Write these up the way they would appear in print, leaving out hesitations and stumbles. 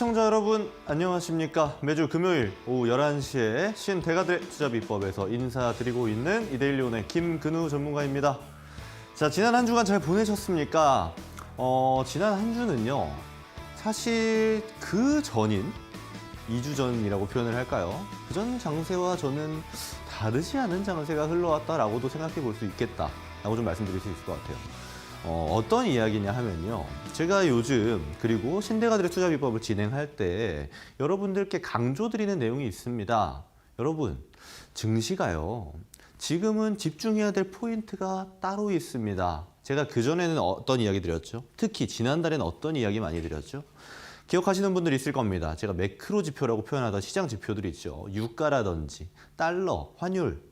시청자 여러분 안녕하십니까. 매주 금요일 오후 11시에 신대가들의 투자비법에서 인사드리고 있는 이데일리온의 김근우 전문가입니다. 자, 지난 한 주간 잘 보내셨습니까? 지난 한 주는요, 사실 그 전인 2주 전이라고 표현을 할까요? 그전 장세와 저는 다르지 않은 장세가 흘러왔다라고도 생각해 볼 수 있겠다라고 좀 말씀드릴 수 있을 것 같아요. 어떤 이야기냐 하면요, 제가 요즘 그리고 신대가들의 투자비법을 진행할 때 여러분들께 강조드리는 내용이 있습니다. 여러분, 증시가요, 지금은 집중해야 될 포인트가 따로 있습니다. 제가 그전에는 어떤 이야기 드렸죠? 특히 지난달에는 어떤 이야기 많이 드렸죠? 기억하시는 분들 있을 겁니다. 제가 매크로 지표라고 표현하던 시장 지표들이 있죠. 유가라든지 달러, 환율,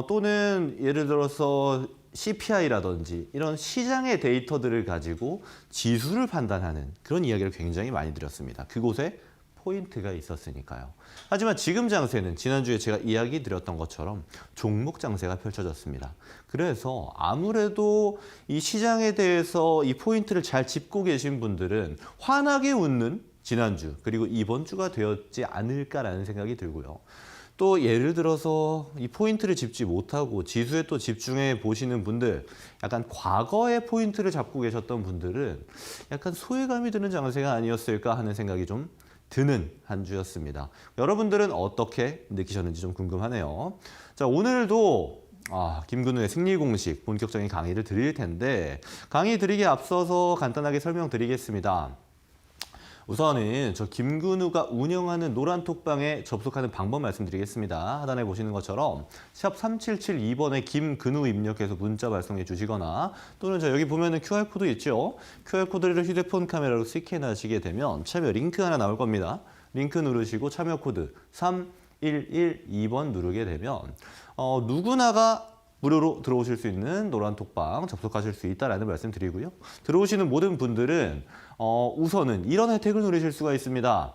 또는 예를 들어서 CPI라든지 이런 시장의 데이터들을 가지고 지수를 판단하는 그런 이야기를 굉장히 많이 드렸습니다. 그곳에 포인트가 있었으니까요. 하지만 지금 장세는 지난주에 제가 이야기 드렸던 것처럼 종목 장세가 펼쳐졌습니다. 그래서 아무래도 이 시장에 대해서 이 포인트를 잘 짚고 계신 분들은 환하게 웃는 지난주 그리고 이번 주가 되었지 않을까라는 생각이 들고요. 또 예를 들어서 이 포인트를 짚지 못하고 지수에 또 집중해 보시는 분들, 약간 과거의 포인트를 잡고 계셨던 분들은 약간 소외감이 드는 장세가 아니었을까 하는 생각이 좀 드는 한 주였습니다. 여러분들은 어떻게 느끼셨는지 좀 궁금하네요. 자, 오늘도 김근우의 승리 공식 본격적인 강의를 드릴 텐데, 강의 드리기에 앞서서 간단하게 설명드리겠습니다. 우선은 저 김근우가 운영하는 노란톡방에 접속하는 방법 말씀드리겠습니다. 하단에 보시는 것처럼 샵 3772번에 김근우 입력해서 문자 발송해 주시거나, 또는 저 여기 보면은 QR코드 있죠? QR코드를 휴대폰 카메라로 스캔하시게 되면 참여 링크 하나 나올 겁니다. 링크 누르시고 참여 코드 3112번 누르게 되면 누구나가 무료로 들어오실 수 있는 노란톡방 접속하실 수 있다는 말씀 드리고요. 들어오시는 모든 분들은 우선은 이런 혜택을 누리실 수가 있습니다.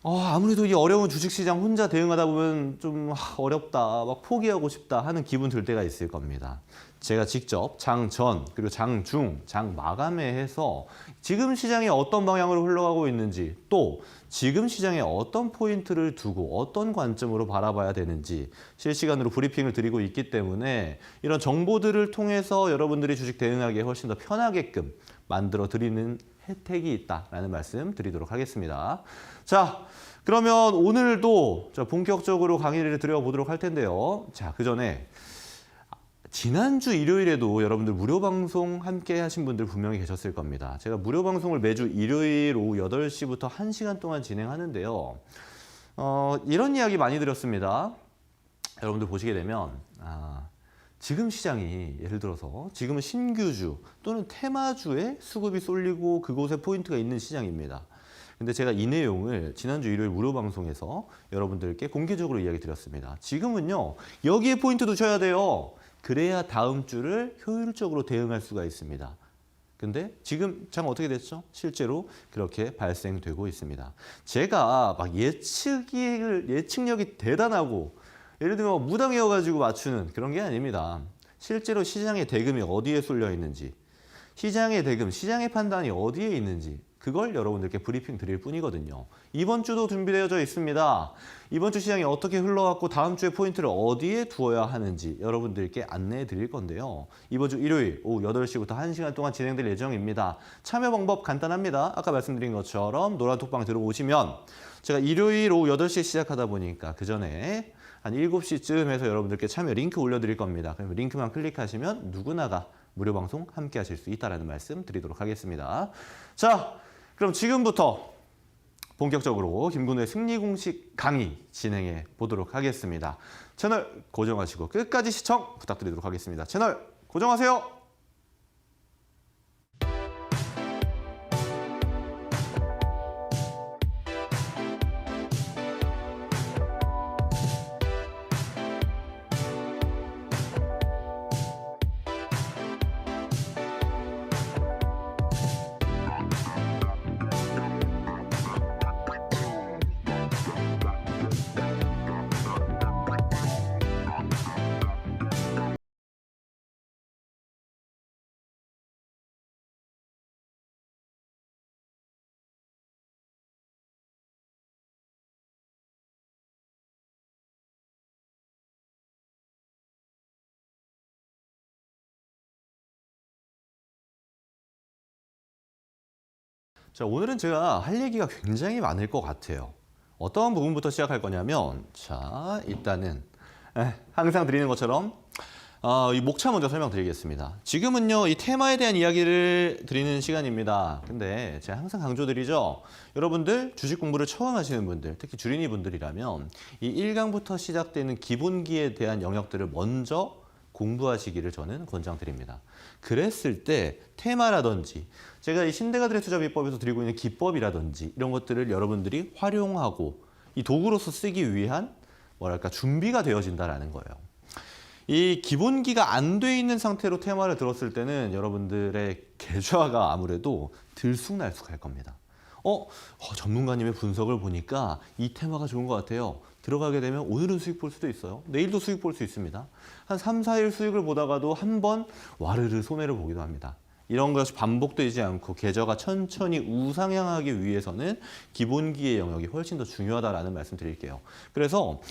아무래도 이 어려운 주식시장 혼자 대응하다 보면 좀 어렵다, 막 포기하고 싶다 하는 기분 들 때가 있을 겁니다. 제가 직접 장 전, 그리고 장 중, 장 마감에 해서 지금 시장이 어떤 방향으로 흘러가고 있는지, 또 지금 시장에 어떤 포인트를 두고 어떤 관점으로 바라봐야 되는지 실시간으로 브리핑을 드리고 있기 때문에 이런 정보들을 통해서 여러분들이 주식 대응하기에 훨씬 더 편하게끔 만들어 드리는 혜택이 있다라는 말씀 드리도록 하겠습니다. 자, 그러면 오늘도 본격적으로 강의를 드려보도록 할 텐데요. 자, 그 전에 지난주 일요일에도 여러분들 무료 방송 함께 하신 분들 분명히 계셨을 겁니다. 제가 무료 방송을 매주 일요일 오후 8시부터 1시간 동안 진행하는데요. 이런 이야기 많이 드렸습니다. 여러분들 보시게 되면 지금 시장이 예를 들어서 지금은 신규주 또는 테마주에 수급이 쏠리고 그곳에 포인트가 있는 시장입니다. 근데 제가 이 내용을 지난주 일요일 무료 방송에서 여러분들께 공개적으로 이야기 드렸습니다. 지금은요, 여기에 포인트 두셔야 돼요. 그래야 다음 주를 효율적으로 대응할 수가 있습니다. 근데 지금 장 어떻게 됐죠? 실제로 그렇게 발생되고 있습니다. 제가 막 예측력이 대단하고 예를 들면 무당이어가지고 맞추는 그런 게 아닙니다. 실제로 시장의 대금이 어디에 쏠려 있는지, 시장의 대금, 시장의 판단이 어디에 있는지 그걸 여러분들께 브리핑 드릴 뿐이거든요. 이번 주도 준비되어져 있습니다. 이번 주 시장이 어떻게 흘러갔고 다음 주에 포인트를 어디에 두어야 하는지 여러분들께 안내해 드릴 건데요. 이번 주 일요일 오후 8시부터 1시간 동안 진행될 예정입니다. 참여 방법 간단합니다. 아까 말씀드린 것처럼 노란톡방 들어오시면 제가 일요일 오후 8시에 시작하다 보니까 그 전에 한 7시쯤 해서 여러분들께 참여 링크 올려드릴 겁니다. 그럼 링크만 클릭하시면 누구나가 무료 방송 함께 하실 수 있다는 말씀 드리도록 하겠습니다. 자, 그럼 지금부터 본격적으로 김근우의 승리 공식 강의 진행해 보도록 하겠습니다. 채널 고정하시고 끝까지 시청 부탁드리도록 하겠습니다. 채널 고정하세요. 자, 오늘은 제가 할 얘기가 굉장히 많을 것 같아요. 어떤 부분부터 시작할 거냐면, 자, 일단은 항상 드리는 것처럼 이 목차 먼저 설명드리겠습니다. 지금은요, 이 테마에 대한 이야기를 드리는 시간입니다. 근데 제가 항상 강조드리죠. 여러분들 주식 공부를 처음 하시는 분들, 특히 주린이 분들이라면 이 1강부터 시작되는 기본기에 대한 영역들을 먼저 공부하시기를 저는 권장드립니다. 그랬을 때 테마라든지 제가 이 신대가들의 투자 비법에서 드리고 있는 기법이라든지 이런 것들을 여러분들이 활용하고 이 도구로서 쓰기 위한 뭐랄까 준비가 되어진다라는 거예요. 이 기본기가 안 돼 있는 상태로 테마를 들었을 때는 여러분들의 계좌가 아무래도 들쑥날쑥할 겁니다. 전문가님의 분석을 보니까 이 테마가 좋은 것 같아요. 들어가게 되면 오늘은 수익 볼 수도 있어요. 내일도 수익 볼 수 있습니다. 한 3, 4일 수익을 보다가도 한 번 와르르 손해를 보기도 합니다. 이런 것이 반복되지 않고 계좌가 천천히 우상향하기 위해서는 기본기의 영역이 훨씬 더 중요하다라는 말씀 드릴게요. 그래서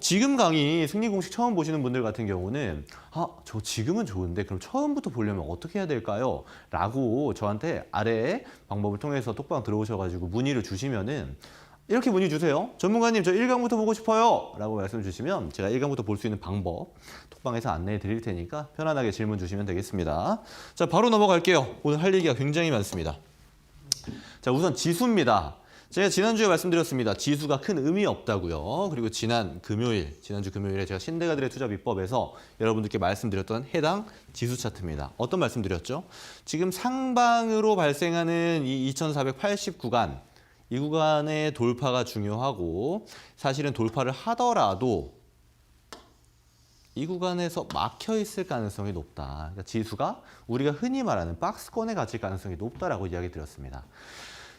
지금 강의 승리 공식 처음 보시는 분들 같은 경우는 저 지금은 좋은데 그럼 처음부터 보려면 어떻게 해야 될까요? 라고 저한테 아래에 방법을 통해서 톡방 들어오셔가지고 문의를 주시면은 이렇게 문의 주세요. 전문가님, 저 1강부터 보고 싶어요. 라고 말씀 주시면 제가 1강부터 볼 수 있는 방법 톡방에서 안내해 드릴 테니까 편안하게 질문 주시면 되겠습니다. 자, 바로 넘어갈게요. 오늘 할 얘기가 굉장히 많습니다. 자, 우선 지수입니다. 제가 지난주에 말씀드렸습니다. 지수가 큰 의미 없다고요. 그리고 지난주 금요일에 제가 신대가들의 투자 비법에서 여러분들께 말씀드렸던 해당 지수 차트입니다. 어떤 말씀드렸죠? 지금 상방으로 발생하는 이 2480 구간, 이 구간의 돌파가 중요하고 사실은 돌파를 하더라도 이 구간에서 막혀 있을 가능성이 높다. 그러니까 지수가 우리가 흔히 말하는 박스권에 갇힐 가능성이 높다라고 이야기 드렸습니다.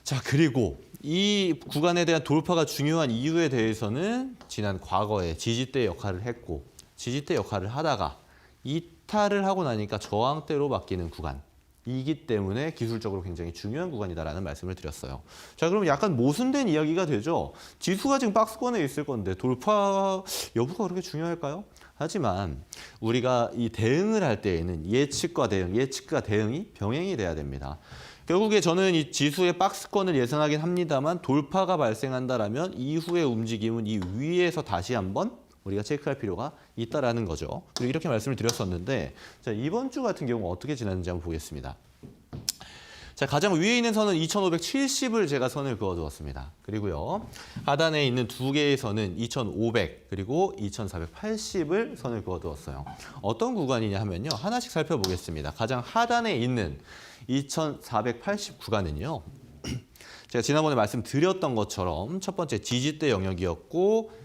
자, 그리고 이 구간에 대한 돌파가 중요한 이유에 대해서는 지난 과거에 지지대 역할을 했고 지지대 역할을 하다가 이탈을 하고 나니까 저항대로 바뀌는 구간. 이기 때문에 기술적으로 굉장히 중요한 구간이다라는 말씀을 드렸어요. 자, 그럼 약간 모순된 이야기가 되죠. 지수가 지금 박스권에 있을 건데 돌파 여부가 그렇게 중요할까요? 하지만 우리가 이 대응을 할 때에는 예측과 대응이 병행이 돼야 됩니다. 결국에 저는 이 지수의 박스권을 예상하긴 합니다만 돌파가 발생한다라면 이후의 움직임은 이 위에서 다시 한번 우리가 체크할 필요가 있다라는 거죠. 그리고 이렇게 말씀을 드렸었는데, 자, 이번 주 같은 경우 어떻게 지났는지 한번 보겠습니다. 자, 가장 위에 있는 선은 2570을 제가 선을 그어두었습니다. 그리고요, 하단에 있는 두 개의 선은 2500 그리고 2480을 선을 그어두었어요. 어떤 구간이냐 하면요, 하나씩 살펴보겠습니다. 가장 하단에 있는 2480 구간은요, 제가 지난번에 말씀드렸던 것처럼 첫 번째 지지대 영역이었고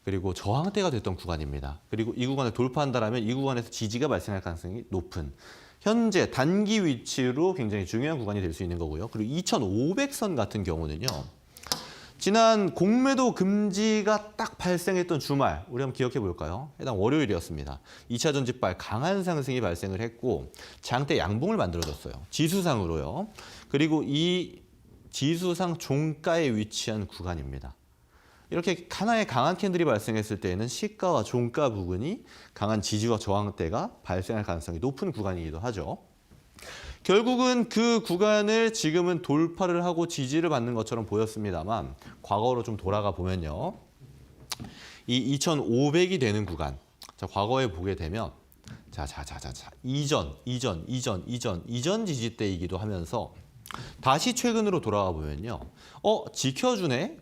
그리고 저항대가 됐던 구간입니다. 그리고 이 구간을 돌파한다면 이 구간에서 지지가 발생할 가능성이 높은 현재 단기 위치로 굉장히 중요한 구간이 될 수 있는 거고요. 그리고 2500선 같은 경우는요. 지난 공매도 금지가 딱 발생했던 주말, 우리 한번 기억해 볼까요? 해당 월요일이었습니다. 2차 전지발 강한 상승이 발생을 했고 장대 양봉을 만들어줬어요. 지수상으로요. 그리고 이 지수상 종가에 위치한 구간입니다. 이렇게 하나의 강한 캔들이 발생했을 때에는 시가와 종가 부근이 강한 지지와 저항대가 발생할 가능성이 높은 구간이기도 하죠. 결국은 그 구간을 지금은 돌파를 하고 지지를 받는 것처럼 보였습니다만 과거로 좀 돌아가 보면요. 이 2500이 되는 구간, 자, 과거에 보게 되면 이전 지지대이기도 하면서 다시 최근으로 돌아가 보면요. 지켜주네?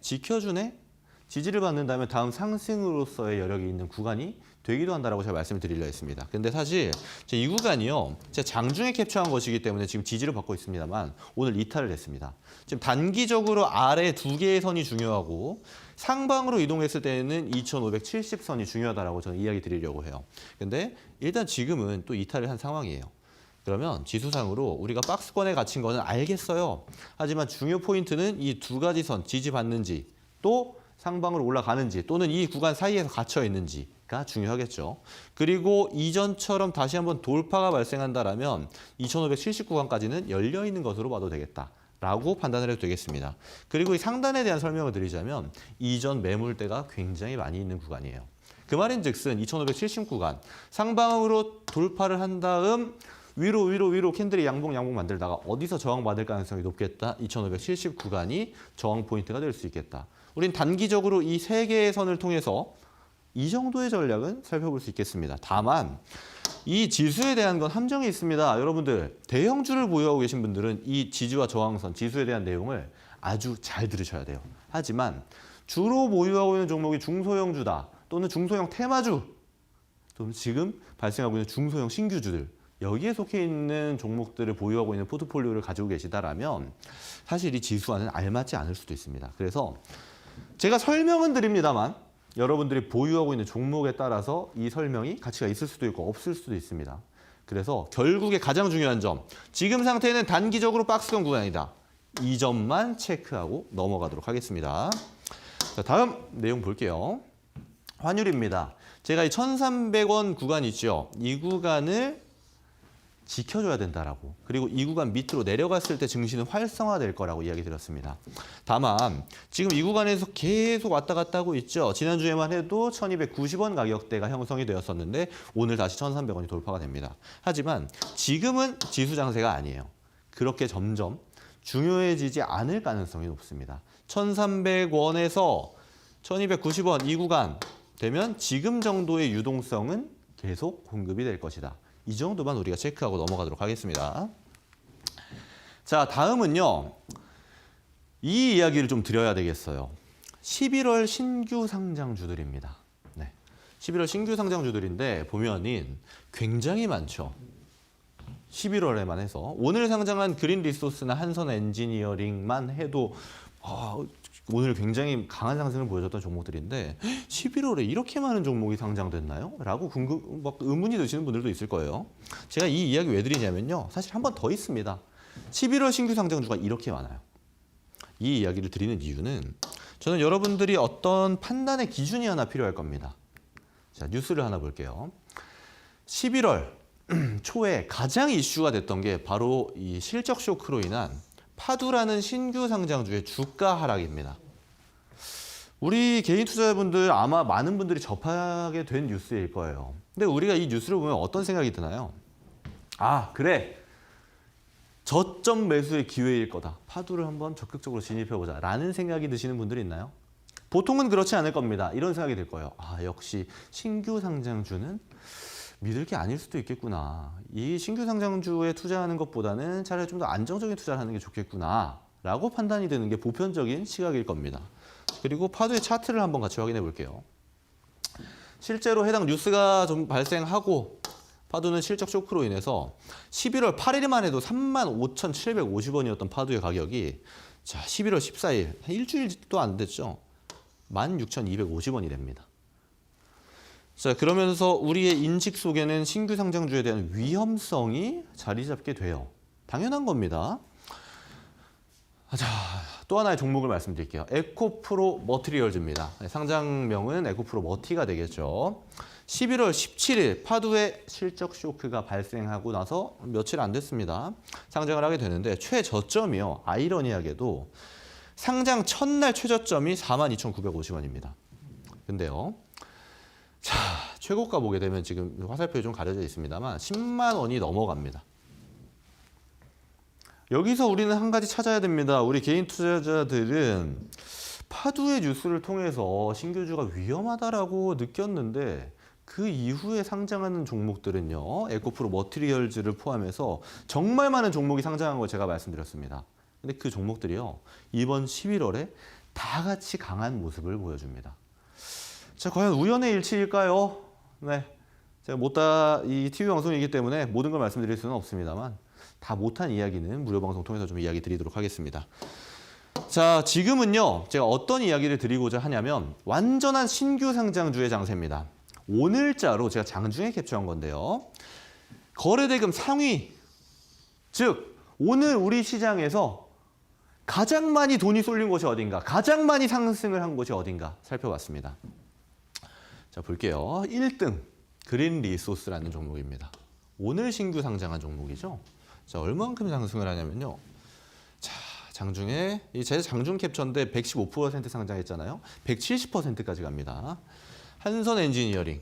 지지를 받는다면 다음 상승으로서의 여력이 있는 구간이 되기도 한다라고 제가 말씀을 드리려 했습니다. 근데 사실 이 구간이요, 제가 장중에 캡처한 것이기 때문에 지금 지지를 받고 있습니다만 오늘 이탈을 했습니다. 지금 단기적으로 아래 두 개의 선이 중요하고 상방으로 이동했을 때는 2570선이 중요하다라고 저는 이야기 드리려고 해요. 근데 일단 지금은 또 이탈을 한 상황이에요. 그러면 지수상으로 우리가 박스권에 갇힌 거는 알겠어요. 하지만 중요 포인트는 이 두 가지 선 지지받는지 또 상방으로 올라가는지 또는 이 구간 사이에서 갇혀 있는지가 중요하겠죠. 그리고 이전처럼 다시 한번 돌파가 발생한다라면 2570 구간까지는 열려 있는 것으로 봐도 되겠다라고 판단을 해도 되겠습니다. 그리고 이 상단에 대한 설명을 드리자면 이전 매물대가 굉장히 많이 있는 구간이에요. 그 말인즉슨 2570 구간 상방으로 돌파를 한 다음 위로 캔들이 양봉 만들다가 어디서 저항받을 가능성이 높겠다. 2570 구간이 저항 포인트가 될 수 있겠다. 우린 단기적으로 이 세 개의 선을 통해서 이 정도의 전략은 살펴볼 수 있겠습니다. 다만 이 지수에 대한 건 함정이 있습니다. 여러분들 대형주를 보유하고 계신 분들은 이 지지와 저항선, 지수에 대한 내용을 아주 잘 들으셔야 돼요. 하지만 주로 보유하고 있는 종목이 중소형주다 또는 중소형 테마주 또는 지금 발생하고 있는 중소형 신규주들 여기에 속해 있는 종목들을 보유하고 있는 포트폴리오를 가지고 계시다라면 사실 이 지수와는 알맞지 않을 수도 있습니다. 그래서 제가 설명은 드립니다만 여러분들이 보유하고 있는 종목에 따라서 이 설명이 가치가 있을 수도 있고 없을 수도 있습니다. 그래서 결국에 가장 중요한 점, 지금 상태는 단기적으로 박스권 구간이다. 이 점만 체크하고 넘어가도록 하겠습니다. 자, 다음 내용 볼게요. 환율입니다. 제가 이 1,300원 구간 있죠. 이 구간을 지켜줘야 된다라고. 그리고 이 구간 밑으로 내려갔을 때 증시는 활성화될 거라고 이야기 드렸습니다. 다만 지금 이 구간에서 계속 왔다 갔다 하고 있죠. 지난주에만 해도 1,290원 가격대가 형성이 되었었는데 오늘 다시 1,300원이 돌파가 됩니다. 하지만 지금은 지수 장세가 아니에요. 그렇게 점점 중요해지지 않을 가능성이 높습니다. 1,300원에서 1,290원 이 구간 되면 지금 정도의 유동성은 계속 공급이 될 것이다. 이 정도만 우리가 체크하고 넘어가도록 하겠습니다. 자, 다음은요. 이 이야기를 좀 드려야 되겠어요. 11월 신규 상장주들입니다. 네. 11월 신규 상장주들인데 보면은 굉장히 많죠. 11월에만 해서 오늘 상장한 그린 리소스나 한선 엔지니어링만 해도 오늘 굉장히 강한 상승을 보여줬던 종목들인데 11월에 이렇게 많은 종목이 상장됐나요? 라고 의문이 드시는 분들도 있을 거예요. 제가 이 이야기 왜 드리냐면요. 사실 한 번 더 있습니다. 11월 신규 상장주가 이렇게 많아요. 이 이야기를 드리는 이유는 저는 여러분들이 어떤 판단의 기준이 하나 필요할 겁니다. 자, 뉴스를 하나 볼게요. 11월 초에 가장 이슈가 됐던 게 바로 이 실적 쇼크로 인한 파두라는 신규 상장주의 주가 하락입니다. 우리 개인 투자자분들 아마 많은 분들이 접하게 된 뉴스일 거예요. 근데 우리가 이 뉴스를 보면 어떤 생각이 드나요? 아, 그래. 저점 매수의 기회일 거다. 파두를 한번 적극적으로 진입해보자 라는 생각이 드시는 분들이 있나요? 보통은 그렇지 않을 겁니다. 이런 생각이 들 거예요. 아, 역시 신규 상장주는 믿을 게 아닐 수도 있겠구나. 이 신규 상장주에 투자하는 것보다는 차라리 좀 더 안정적인 투자를 하는 게 좋겠구나 라고 판단이 되는 게 보편적인 시각일 겁니다. 그리고 파두의 차트를 한번 같이 확인해 볼게요. 실제로 해당 뉴스가 좀 발생하고 파두는 실적 쇼크로 인해서 11월 8일만 해도 35,750원이었던 파두의 가격이 자 11월 14일, 한 일주일도 안 됐죠. 16,250원이 됩니다. 자, 그러면서 우리의 인식 속에는 신규 상장주에 대한 위험성이 자리 잡게 돼요. 당연한 겁니다. 자, 또 하나의 종목을 말씀드릴게요. 에코프로 머티리얼즈입니다. 상장명은 에코프로 머티가 되겠죠. 11월 17일 파두의 실적 쇼크가 발생하고 나서 며칠 안 됐습니다. 상장을 하게 되는데 최저점이요. 아이러니하게도 상장 첫날 최저점이 42,950원입니다. 근데요. 자, 최고가 보게 되면 지금 화살표에 좀 가려져 있습니다만 10만 원이 넘어갑니다. 여기서 우리는 한 가지 찾아야 됩니다. 우리 개인 투자자들은 파두의 뉴스를 통해서 신규주가 위험하다라고 느꼈는데 그 이후에 상장하는 종목들은요. 에코프로 머티리얼즈를 포함해서 정말 많은 종목이 상장한 걸 제가 말씀드렸습니다. 근데 그 종목들이요. 이번 11월에 다 같이 강한 모습을 보여줍니다. 자, 과연 우연의 일치일까요? 네, 제가 이 TV 방송이기 때문에 모든 걸 말씀드릴 수는 없습니다만 다 못한 이야기는 무료 방송 통해서 좀 이야기 드리도록 하겠습니다. 자, 지금은요. 제가 어떤 이야기를 드리고자 하냐면 완전한 신규 상장주의 장세입니다. 오늘자로 제가 장중에 캡처한 건데요. 거래대금 상위, 즉 오늘 우리 시장에서 가장 많이 돈이 쏠린 곳이 어딘가, 가장 많이 상승을 한 곳이 어딘가 살펴봤습니다. 자, 볼게요. 1등 그린 리소스라는 종목입니다. 오늘 신규 상장한 종목이죠. 자, 얼마만큼 상승을 하냐면요. 자, 장중에 제 장중 캡처인데 115% 상장했잖아요. 170%까지 갑니다. 한선 엔지니어링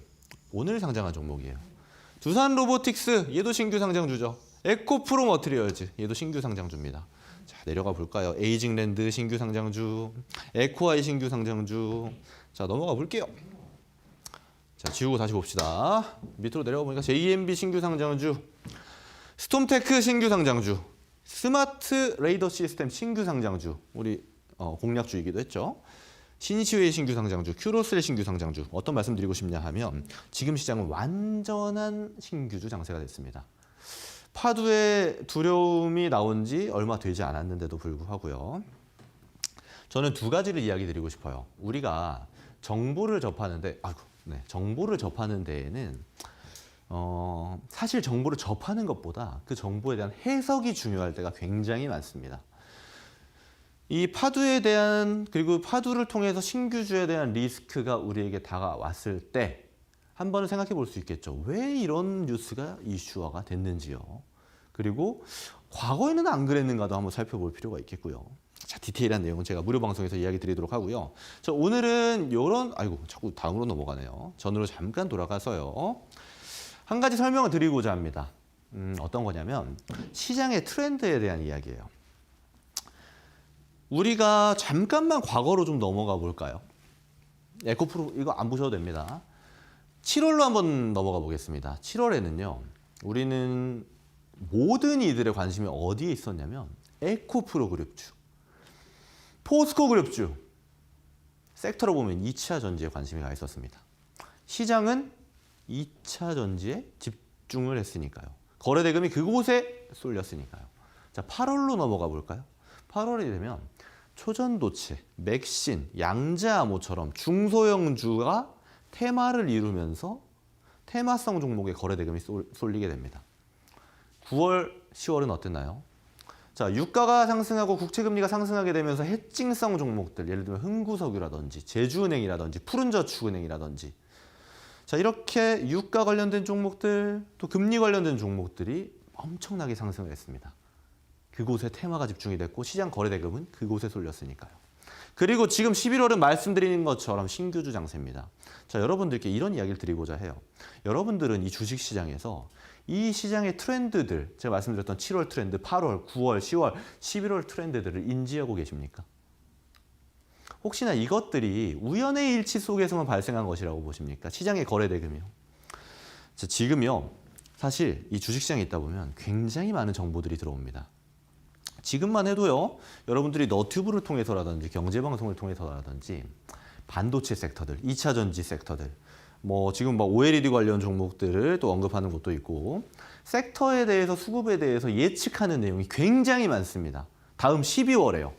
오늘 상장한 종목이에요. 두산 로보틱스, 얘도 신규 상장주죠. 에코프로 머티리얼즈, 얘도 신규 상장주입니다. 자, 내려가 볼까요? 에이징랜드 신규 상장주, 에코아이 신규 상장주. 자, 넘어가 볼게요. 자, 지우고 다시 봅시다. 밑으로 내려가 보니까 JMB 신규 상장주, 스톰테크 신규 상장주, 스마트 레이더 시스템 신규 상장주, 우리 공략주이기도 했죠. 신시웨이 신규 상장주, 큐로셀 신규 상장주. 어떤 말씀 드리고 싶냐 하면 지금 시장은 완전한 신규주 장세가 됐습니다. 파도의 두려움이 나온 지 얼마 되지 않았는데도 불구하고요. 저는 두 가지를 이야기 드리고 싶어요. 우리가 정보를 접하는데, 정보를 접하는 데에는 사실 정보를 접하는 것보다 그 정보에 대한 해석이 중요할 때가 굉장히 많습니다. 이 파도에 대한, 그리고 파도를 통해서 신규주에 대한 리스크가 우리에게 다가왔을 때 한 번은 생각해 볼 수 있겠죠. 왜 이런 뉴스가 이슈화가 됐는지요. 그리고 과거에는 안 그랬는가도 한번 살펴볼 필요가 있겠고요. 자, 디테일한 내용은 제가 무료 방송에서 이야기 드리도록 하고요. 자, 오늘은 이런, 자꾸 다음으로 넘어가네요. 전으로 잠깐 돌아가서요. 한 가지 설명을 드리고자 합니다. 어떤 거냐면 시장의 트렌드에 대한 이야기예요. 우리가 잠깐만 과거로 좀 넘어가 볼까요? 에코프로 이거 안 보셔도 됩니다. 7월로 한번 넘어가 보겠습니다. 7월에는요. 우리는 모든 이들의 관심이 어디에 있었냐면 에코프로 그룹주, 포스코 그룹주, 섹터로 보면 2차 전지에 관심이 가 있었습니다. 시장은 2차 전지에 집중을 했으니까요. 거래 대금이 그곳에 쏠렸으니까요. 자, 8월로 넘어가 볼까요? 8월이 되면 초전도체, 맥신, 양자암호처럼 중소형주가 테마를 이루면서 테마성 종목의 거래 대금이 쏠리게 됩니다. 9월, 10월은 어땠나요? 자, 유가가 상승하고 국채금리가 상승하게 되면서 해칭성 종목들, 예를 들면 흥구석유라든지 제주은행이라든지 푸른저축은행이라든지, 자, 이렇게 유가 관련된 종목들, 또 금리 관련된 종목들이 엄청나게 상승을 했습니다. 그곳에 테마가 집중이 됐고 시장 거래 대금은 그곳에 쏠렸으니까요. 그리고 지금 11월은 말씀드리는 것처럼 신규주 장세입니다. 자, 여러분들께 이런 이야기를 드리고자 해요. 여러분들은 이 주식시장에서 이 시장의 트렌드들, 제가 말씀드렸던 7월 트렌드, 8월, 9월, 10월, 11월 트렌드들을 인지하고 계십니까? 혹시나 이것들이 우연의 일치 속에서만 발생한 것이라고 보십니까? 시장의 거래 대금이요. 자, 지금요. 사실 이 주식시장에 있다 보면 굉장히 많은 정보들이 들어옵니다. 지금만 해도요. 여러분들이 너튜브를 통해서라든지 경제방송을 통해서라든지 반도체 섹터들, 2차 전지 섹터들, 지금 OLED 관련 종목들을 또 언급하는 것도 있고 섹터에 대해서 수급에 대해서 예측하는 내용이 굉장히 많습니다. 다음 12월에요.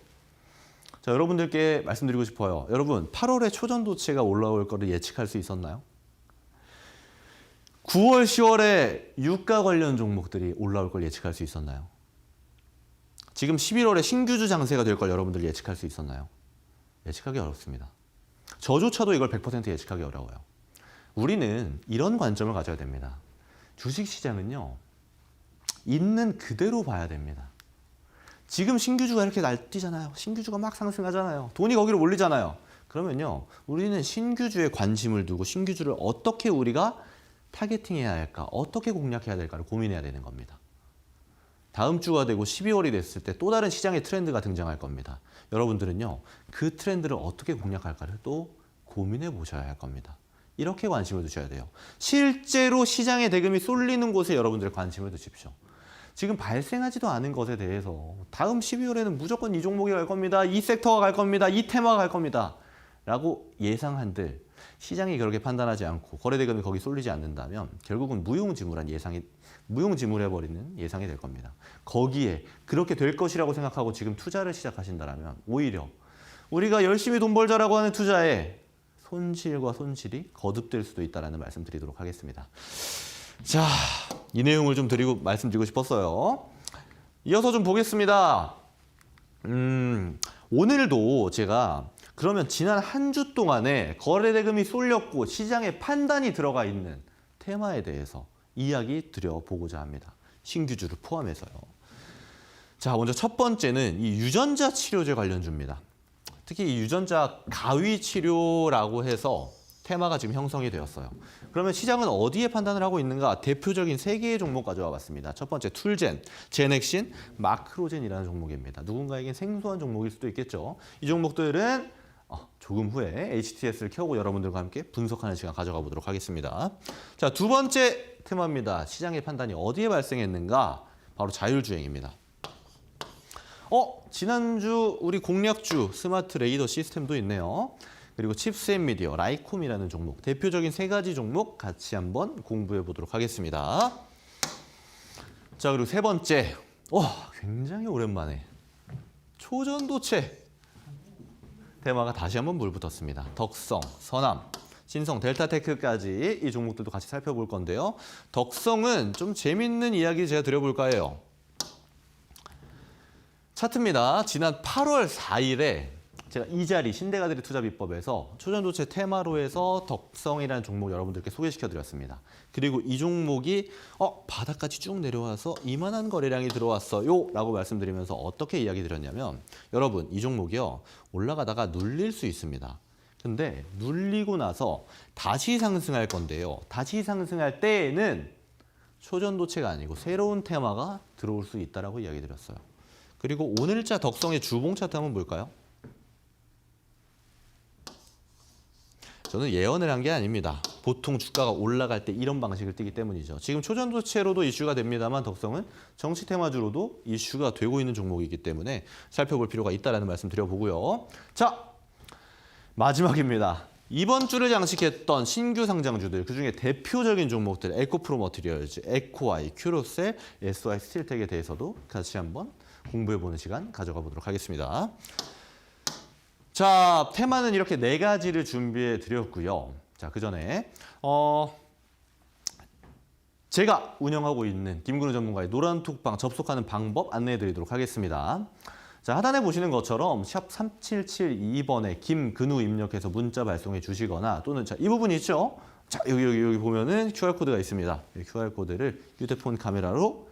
자, 여러분들께 말씀드리고 싶어요. 여러분, 8월에 초전도체가 올라올 거를 예측할 수 있었나요? 9월, 10월에 유가 관련 종목들이 올라올 걸 예측할 수 있었나요? 지금 11월에 신규주 장세가 될 걸 여러분들 예측할 수 있었나요? 예측하기 어렵습니다. 저조차도 이걸 100% 예측하기 어려워요. 우리는 이런 관점을 가져야 됩니다. 주식시장은요. 있는 그대로 봐야 됩니다. 지금 신규주가 이렇게 날뛰잖아요. 신규주가 막 상승하잖아요. 돈이 거기로 몰리잖아요. 그러면요. 우리는 신규주에 관심을 두고 신규주를 어떻게 우리가 타겟팅해야 할까, 어떻게 공략해야 될까를 고민해야 되는 겁니다. 다음 주가 되고 12월이 됐을 때 또 다른 시장의 트렌드가 등장할 겁니다. 여러분들은요. 그 트렌드를 어떻게 공략할까를 또 고민해 보셔야 할 겁니다. 이렇게 관심을 두셔야 돼요. 실제로 시장의 대금이 쏠리는 곳에 여러분들 관심을 두십시오. 지금 발생하지도 않은 것에 대해서 다음 12월에는 무조건 이 종목이 갈 겁니다. 이 섹터가 갈 겁니다. 이 테마가 갈 겁니다. 라고 예상한들 시장이 그렇게 판단하지 않고 거래대금이 거기 쏠리지 않는다면 결국은 무용지물해버리는 예상이 될 겁니다. 거기에 그렇게 될 것이라고 생각하고 지금 투자를 시작하신다면 오히려 우리가 열심히 돈 벌자라고 하는 투자에 손실과 손실이 거듭될 수도 있다는 말씀 드리도록 하겠습니다. 자, 이 내용을 좀 말씀드리고 싶었어요. 이어서 좀 보겠습니다. 오늘도 제가 그러면 지난 한 주 동안에 거래대금이 쏠렸고 시장에 판단이 들어가 있는 테마에 대해서 이야기 드려보고자 합니다. 신규주를 포함해서요. 자, 먼저 첫 번째는 이 유전자 치료제 관련주입니다. 특히 이 유전자 가위 치료라고 해서 테마가 지금 형성이 되었어요. 그러면 시장은 어디에 판단을 하고 있는가? 대표적인 3개의 종목 가져와 봤습니다. 첫 번째 툴젠, 제넥신, 마크로젠이라는 종목입니다. 누군가에겐 생소한 종목일 수도 있겠죠. 이 종목들은 조금 후에 HTS를 켜고 여러분들과 함께 분석하는 시간 가져가 보도록 하겠습니다. 자, 두 번째 테마입니다. 시장의 판단이 어디에 발생했는가? 바로 자율주행입니다. 지난주 우리 공략주 스마트 레이더 시스템도 있네요. 그리고 칩스 앤 미디어, 라이콤이라는 종목, 대표적인 3가지 종목 같이 한번 공부해 보도록 하겠습니다. 자, 그리고 세 번째, 굉장히 오랜만에 초전도체 테마가 다시 한번 물붙었습니다. 덕성, 선암, 신성, 델타테크까지 이 종목들도 같이 살펴볼 건데요. 덕성은 좀 재밌는 이야기 제가 드려볼까 해요. 차트입니다. 지난 8월 4일에 제가 이 자리 신대가들의 투자 비법에서 초전도체 테마로 해서 덕성이라는 종목 여러분들께 소개시켜드렸습니다. 그리고 이 종목이 바닥까지 쭉 내려와서 이만한 거래량이 들어왔어요 라고 말씀드리면서 어떻게 이야기 드렸냐면 여러분 이 종목이요 올라가다가 눌릴 수 있습니다. 근데 눌리고 나서 다시 상승할 건데요. 다시 상승할 때에는 초전도체가 아니고 새로운 테마가 들어올 수 있다라고 이야기 드렸어요. 그리고 오늘자 덕성의 주봉 차트 한번 볼까요? 저는 예언을 한 게 아닙니다. 보통 주가가 올라갈 때 이런 방식을 띠기 때문이죠. 지금 초전도체로도 이슈가 됩니다만 덕성은 정치 테마주로도 이슈가 되고 있는 종목이기 때문에 살펴볼 필요가 있다는 말씀 드려보고요. 자, 마지막입니다. 이번 주를 장식했던 신규 상장주들, 그중에 대표적인 종목들 에코프로 머티리얼즈, 에코아이, 큐로셀, SY 스틸텍에 대해서도 같이 한번 공부해보는 시간 가져가 보도록 하겠습니다. 자, 테마는 이렇게 4가지를 준비해 드렸고요. 자, 그 전에 제가 운영하고 있는 김근우 전문가의 노란톡방 접속하는 방법 안내해 드리도록 하겠습니다. 자, 하단에 보시는 것처럼 샵 3772번에 김근우 입력해서 문자 발송해 주시거나 또는 자, 이 부분 있죠? 자, 여기 보면은 QR코드가 있습니다. 이 QR코드를 휴대폰 카메라로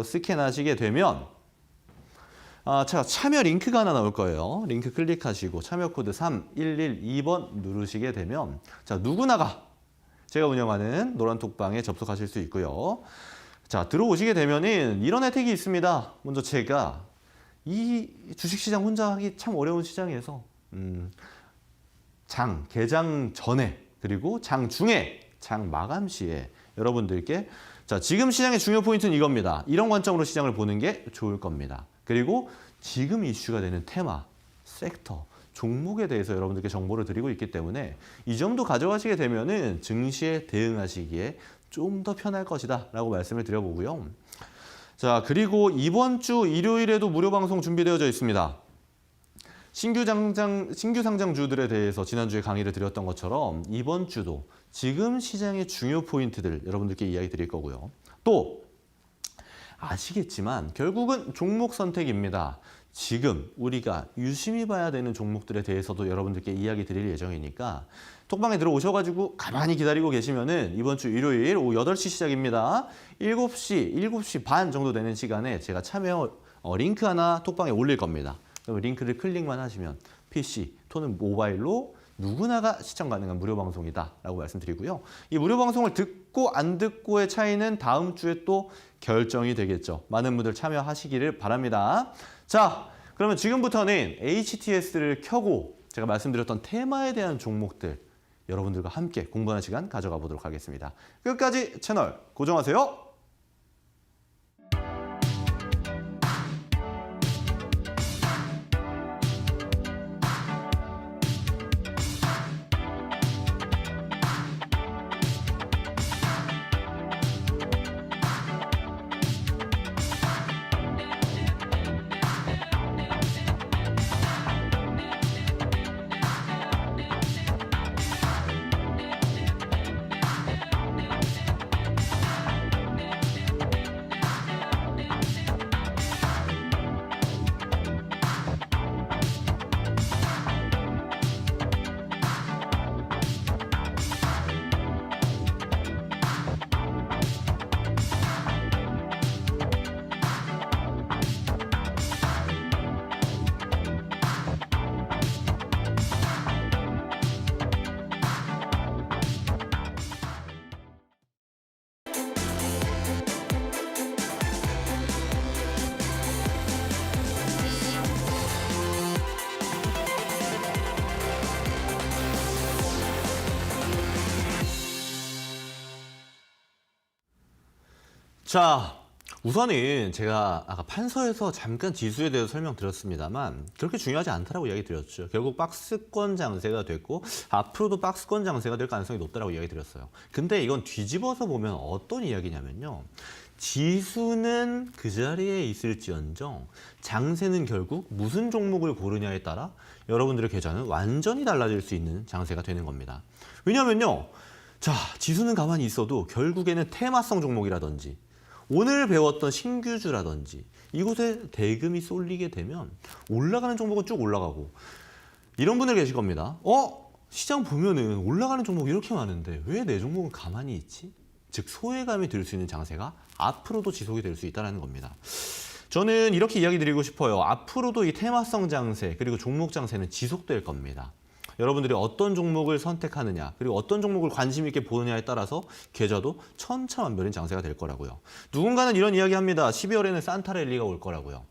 스캔하시게 되면 자, 참여 링크가 하나 나올 거예요. 링크 클릭하시고 참여 코드 3112번 누르시게 되면 자, 누구나가 제가 운영하는 노란톡방에 접속하실 수 있고요. 자, 들어오시게 되면은 이런 혜택이 있습니다. 먼저 제가 이 주식시장 혼자 하기 참 어려운 시장에서 개장 전에 그리고 장 중에 장 마감 시에 여러분들께 자, 지금 시장의 중요 포인트는 이겁니다. 이런 관점으로 시장을 보는 게 좋을 겁니다. 그리고 지금 이슈가 되는 테마, 섹터, 종목에 대해서 여러분들께 정보를 드리고 있기 때문에 이 점도 가져가시게 되면은 증시에 대응하시기에 좀 더 편할 것이다 라고 말씀을 드려보고요. 자, 그리고 이번 주 일요일에도 무료 방송 준비되어져 있습니다. 신규 상장주들에 대해서 지난주에 강의를 드렸던 것처럼 이번 주도 지금 시장의 중요 포인트들 여러분들께 이야기 드릴 거고요. 또 아시겠지만 결국은 종목 선택입니다. 지금 우리가 유심히 봐야 되는 종목들에 대해서도 여러분들께 이야기 드릴 예정이니까 톡방에 들어오셔가지고 가만히 기다리고 계시면은 이번 주 일요일 오후 8시 시작입니다. 7시 반 정도 되는 시간에 제가 참여 링크 하나 톡방에 올릴 겁니다. 그럼 링크를 클릭만 하시면 PC 또는 모바일로 누구나가 시청 가능한 무료 방송이다 라고 말씀드리고요. 이 무료 방송을 듣고 안 듣고의 차이는 다음 주에 또 결정이 되겠죠. 많은 분들 참여하시기를 바랍니다. 자, 그러면 지금부터는 HTS를 켜고 제가 말씀드렸던 테마에 대한 종목들 여러분들과 함께 공부하는 시간 가져가 보도록 하겠습니다. 끝까지 채널 고정하세요. 자, 우선은 제가 아까 판서에서 잠깐 지수에 대해서 설명드렸습니다만 그렇게 중요하지 않다라고 이야기 드렸죠. 결국 박스권 장세가 됐고 앞으로도 박스권 장세가 될 가능성이 높다라고 이야기 드렸어요. 근데 이건 뒤집어서 보면 어떤 이야기냐면요. 지수는 그 자리에 있을지언정 장세는 결국 무슨 종목을 고르냐에 따라 여러분들의 계좌는 완전히 달라질 수 있는 장세가 되는 겁니다. 왜냐면요. 자, 지수는 가만히 있어도 결국에는 테마성 종목이라든지 오늘 배웠던 신규주라든지 이곳에 대금이 쏠리게 되면 올라가는 종목은 쭉 올라가고 이런 분들 계실 겁니다. 시장 보면은 올라가는 종목 이렇게 많은데 왜 내 종목은 가만히 있지? 즉 소외감이 들 수 있는 장세가 앞으로도 지속이 될 수 있다는 겁니다. 저는 이렇게 이야기 드리고 싶어요. 앞으로도 이 테마성 장세 그리고 종목 장세는 지속될 겁니다. 여러분들이 어떤 종목을 선택하느냐 그리고 어떤 종목을 관심 있게 보느냐에 따라서 계좌도 천차만별인 장세가 될 거라고요. 누군가는 이런 이야기합니다. 12월에는 산타랠리가 올 거라고요.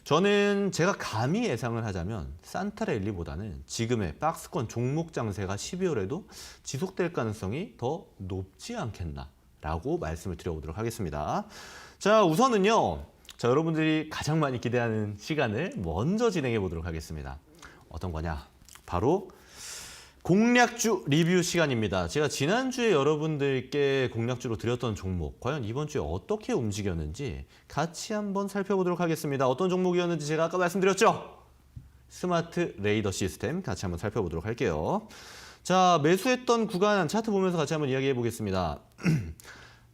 저는 제가 감히 예상을 하자면 산타랠리보다는 지금의 박스권 종목 장세가 12월에도 지속될 가능성이 더 높지 않겠나라고 말씀을 드려보도록 하겠습니다. 자, 우선은요. 자, 여러분들이 가장 많이 기대하는 시간을 먼저 진행해 보도록 하겠습니다. 어떤 거냐? 바로 공략주 리뷰 시간입니다. 제가 지난주에 여러분들께 공략주로 드렸던 종목, 과연 이번 주에 어떻게 움직였는지 같이 한번 살펴보도록 하겠습니다. 어떤 종목이었는지 제가 아까 말씀드렸죠? 스마트 레이더 시스템 같이 한번 살펴보도록 할게요. 자, 매수했던 구간 차트 보면서 같이 한번 이야기해 보겠습니다.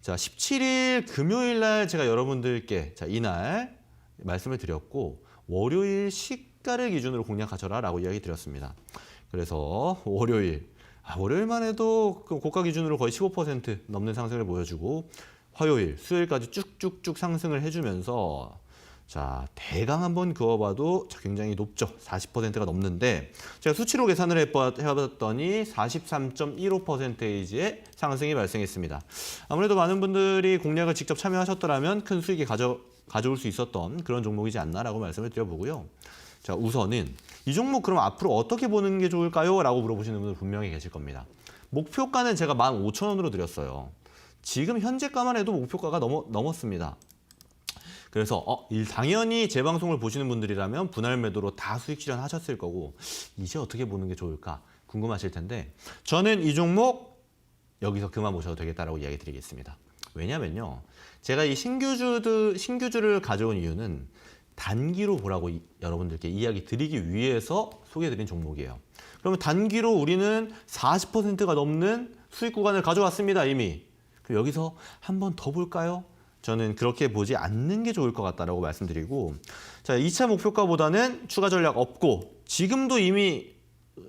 자, 17일 금요일 날 제가 여러분들께 이날 말씀을 드렸고 월요일 시가를 기준으로 공략하셔라 라고 이야기 드렸습니다. 그래서 월요일만 해도 고가 기준으로 거의 15% 넘는 상승을 보여주고 화요일, 수요일까지 쭉쭉쭉 상승을 해주면서 자, 대강 한번 그어봐도 굉장히 높죠. 40%가 넘는데 제가 수치로 계산을 해봤더니 43.15%의 상승이 발생했습니다. 아무래도 많은 분들이 공략을 직접 참여하셨더라면 큰 수익이 가져올 수 있었던 그런 종목이지 않나라고 말씀을 드려보고요. 자, 우선은 이 종목 그럼 앞으로 어떻게 보는 게 좋을까요? 라고 물어보시는 분들 분명히 계실 겁니다. 목표가는 제가 15,000원으로 드렸어요. 지금 현재가만 해도 목표가가 넘었습니다. 그래서 당연히 제 방송을 보시는 분들이라면 분할 매도로 다 수익 실현하셨을 거고 이제 어떻게 보는 게 좋을까 궁금하실 텐데 저는 이 종목 여기서 그만 보셔도 되겠다라고 이야기 드리겠습니다. 왜냐면요. 제가 이 신규주를 가져온 이유는 단기로 보라고 여러분들께 이야기 드리기 위해서 소개해드린 종목이에요. 그러면 단기로 우리는 40%가 넘는 수익 구간을 가져왔습니다. 이미. 그럼 여기서 한 번 더 볼까요? 저는 그렇게 보지 않는 게 좋을 것 같다라고 말씀드리고 자, 2차 목표가보다는 추가 전략 없고 지금도 이미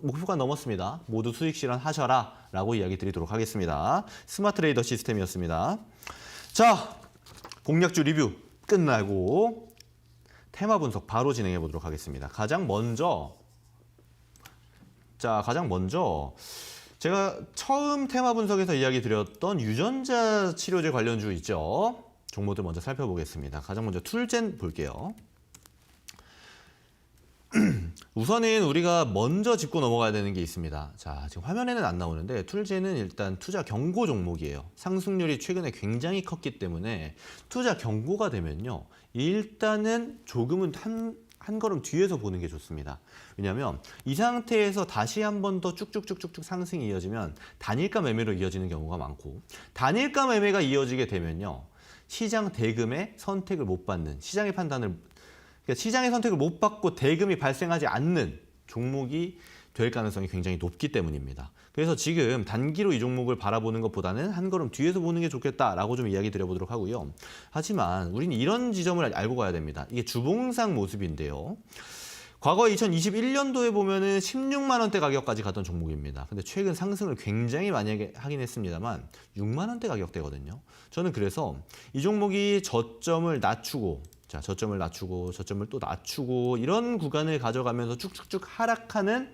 목표가 넘었습니다. 모두 수익 실현하셔라 라고 이야기 드리도록 하겠습니다. 스마트 레이더 시스템이었습니다. 자, 공략주 리뷰 끝나고 테마 분석 바로 진행해 보도록 하겠습니다. 가장 먼저 제가 처음 테마 분석에서 이야기 드렸던 유전자 치료제 관련주 있죠. 종목들 먼저 살펴보겠습니다. 가장 먼저 툴젠 볼게요. 우선은 우리가 먼저 짚고 넘어가야 되는 게 있습니다. 자, 지금 화면에는 안 나오는데 툴젠은 일단 투자 경고 종목이에요. 상승률이 최근에 굉장히 컸기 때문에 투자 경고가 되면요. 일단은 조금은 한 걸음 뒤에서 보는 게 좋습니다. 왜냐하면 이 상태에서 다시 한 번 더 쭉쭉쭉쭉쭉 상승이 이어지면 단일가 매매로 이어지는 경우가 많고 단일가 매매가 이어지게 되면요. 시장 대금의 선택을 못 받는 시장의 선택을 못 받고 대금이 발생하지 않는 종목이 될 가능성이 굉장히 높기 때문입니다. 그래서 지금 단기로 이 종목을 바라보는 것보다는 한 걸음 뒤에서 보는 게 좋겠다라고 좀 이야기 드려보도록 하고요. 하지만 우리는 이런 지점을 알고 가야 됩니다. 이게 주봉상 모습인데요. 과거 2021년도에 보면은 16만 원대 가격까지 갔던 종목입니다. 근데 최근 상승을 굉장히 많이 하긴 했습니다만 6만 원대 가격대거든요. 저는 그래서 이 종목이 저점을 낮추고 저점을 또 낮추고 이런 구간을 가져가면서 쭉쭉쭉 하락하는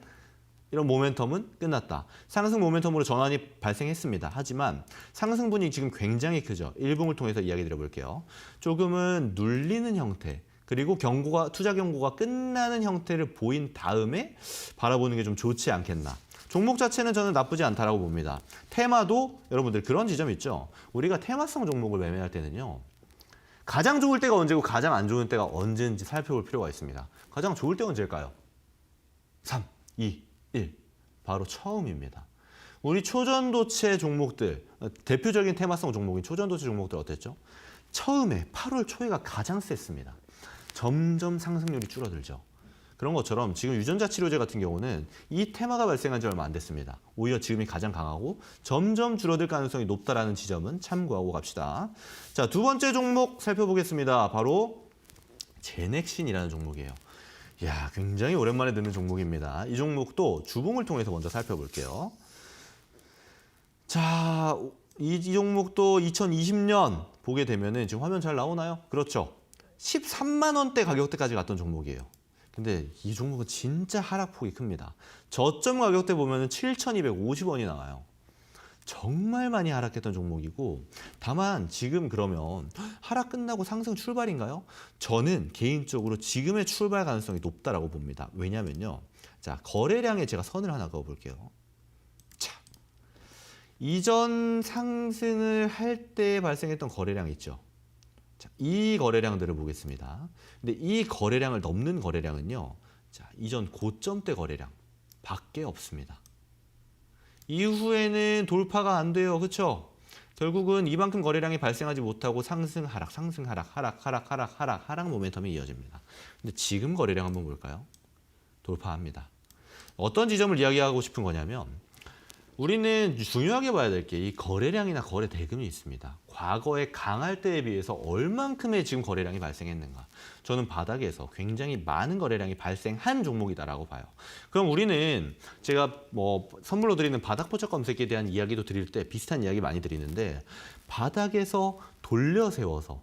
이런 모멘텀은 끝났다. 상승 모멘텀으로 전환이 발생했습니다. 하지만 상승분이 지금 굉장히 크죠. 일봉을 통해서 이야기 드려볼게요. 조금은 눌리는 형태 그리고 투자 경고가 끝나는 형태를 보인 다음에 바라보는 게 좀 좋지 않겠나. 종목 자체는 저는 나쁘지 않다라고 봅니다. 테마도 여러분들 그런 지점이 있죠. 우리가 테마성 종목을 매매할 때는요. 가장 좋을 때가 언제고 가장 안 좋은 때가 언제인지 살펴볼 필요가 있습니다. 가장 좋을 때 언제일까요? 3, 2, 1. 바로 처음입니다. 우리 초전도체 종목들, 대표적인 테마성 종목인 초전도체 종목들 어땠죠? 처음에 8월 초에가 가장 셌습니다. 점점 상승률이 줄어들죠. 그런 것처럼 지금 유전자 치료제 같은 경우는 이 테마가 발생한 지 얼마 안 됐습니다. 오히려 지금이 가장 강하고 점점 줄어들 가능성이 높다라는 지점은 참고하고 갑시다. 자, 두 번째 종목 살펴보겠습니다. 바로 제넥신이라는 종목이에요. 이야, 굉장히 오랜만에 듣는 종목입니다. 이 종목도 주봉을 통해서 먼저 살펴볼게요. 자, 이 종목도 2020년 보게 되면은 지금 화면 잘 나오나요? 그렇죠. 13만 원대 가격대까지 갔던 종목이에요. 근데 이 종목은 진짜 하락폭이 큽니다. 저점 가격대 보면은 7,250원이 나와요. 정말 많이 하락했던 종목이고, 다만 지금 그러면 하락 끝나고 상승 출발인가요? 저는 개인적으로 지금의 출발 가능성이 높다라고 봅니다. 왜냐면요. 자, 거래량에 제가 선을 하나 그어볼게요. 자, 이전 상승을 할 때 발생했던 거래량 있죠. 자, 이 거래량들을 보겠습니다. 근데 이 거래량을 넘는 거래량은요. 자, 이전 고점대 거래량 밖에 없습니다. 이후에는 돌파가 안 돼요. 그렇죠? 결국은 이만큼 거래량이 발생하지 못하고 상승, 하락, 상승, 하락, 하락, 하락, 하락, 하락, 하락 모멘텀이 이어집니다. 근데 지금 거래량 한번 볼까요? 돌파합니다. 어떤 지점을 이야기하고 싶은 거냐면 우리는 중요하게 봐야 될 게 이 거래량이나 거래 대금이 있습니다. 과거에 강할 때에 비해서 얼만큼의 지금 거래량이 발생했는가. 저는 바닥에서 굉장히 많은 거래량이 발생한 종목이다라고 봐요. 그럼 우리는 제가 뭐 선물로 드리는 바닥 포착 검색에 대한 이야기도 드릴 때 비슷한 이야기 많이 드리는데 바닥에서 돌려 세워서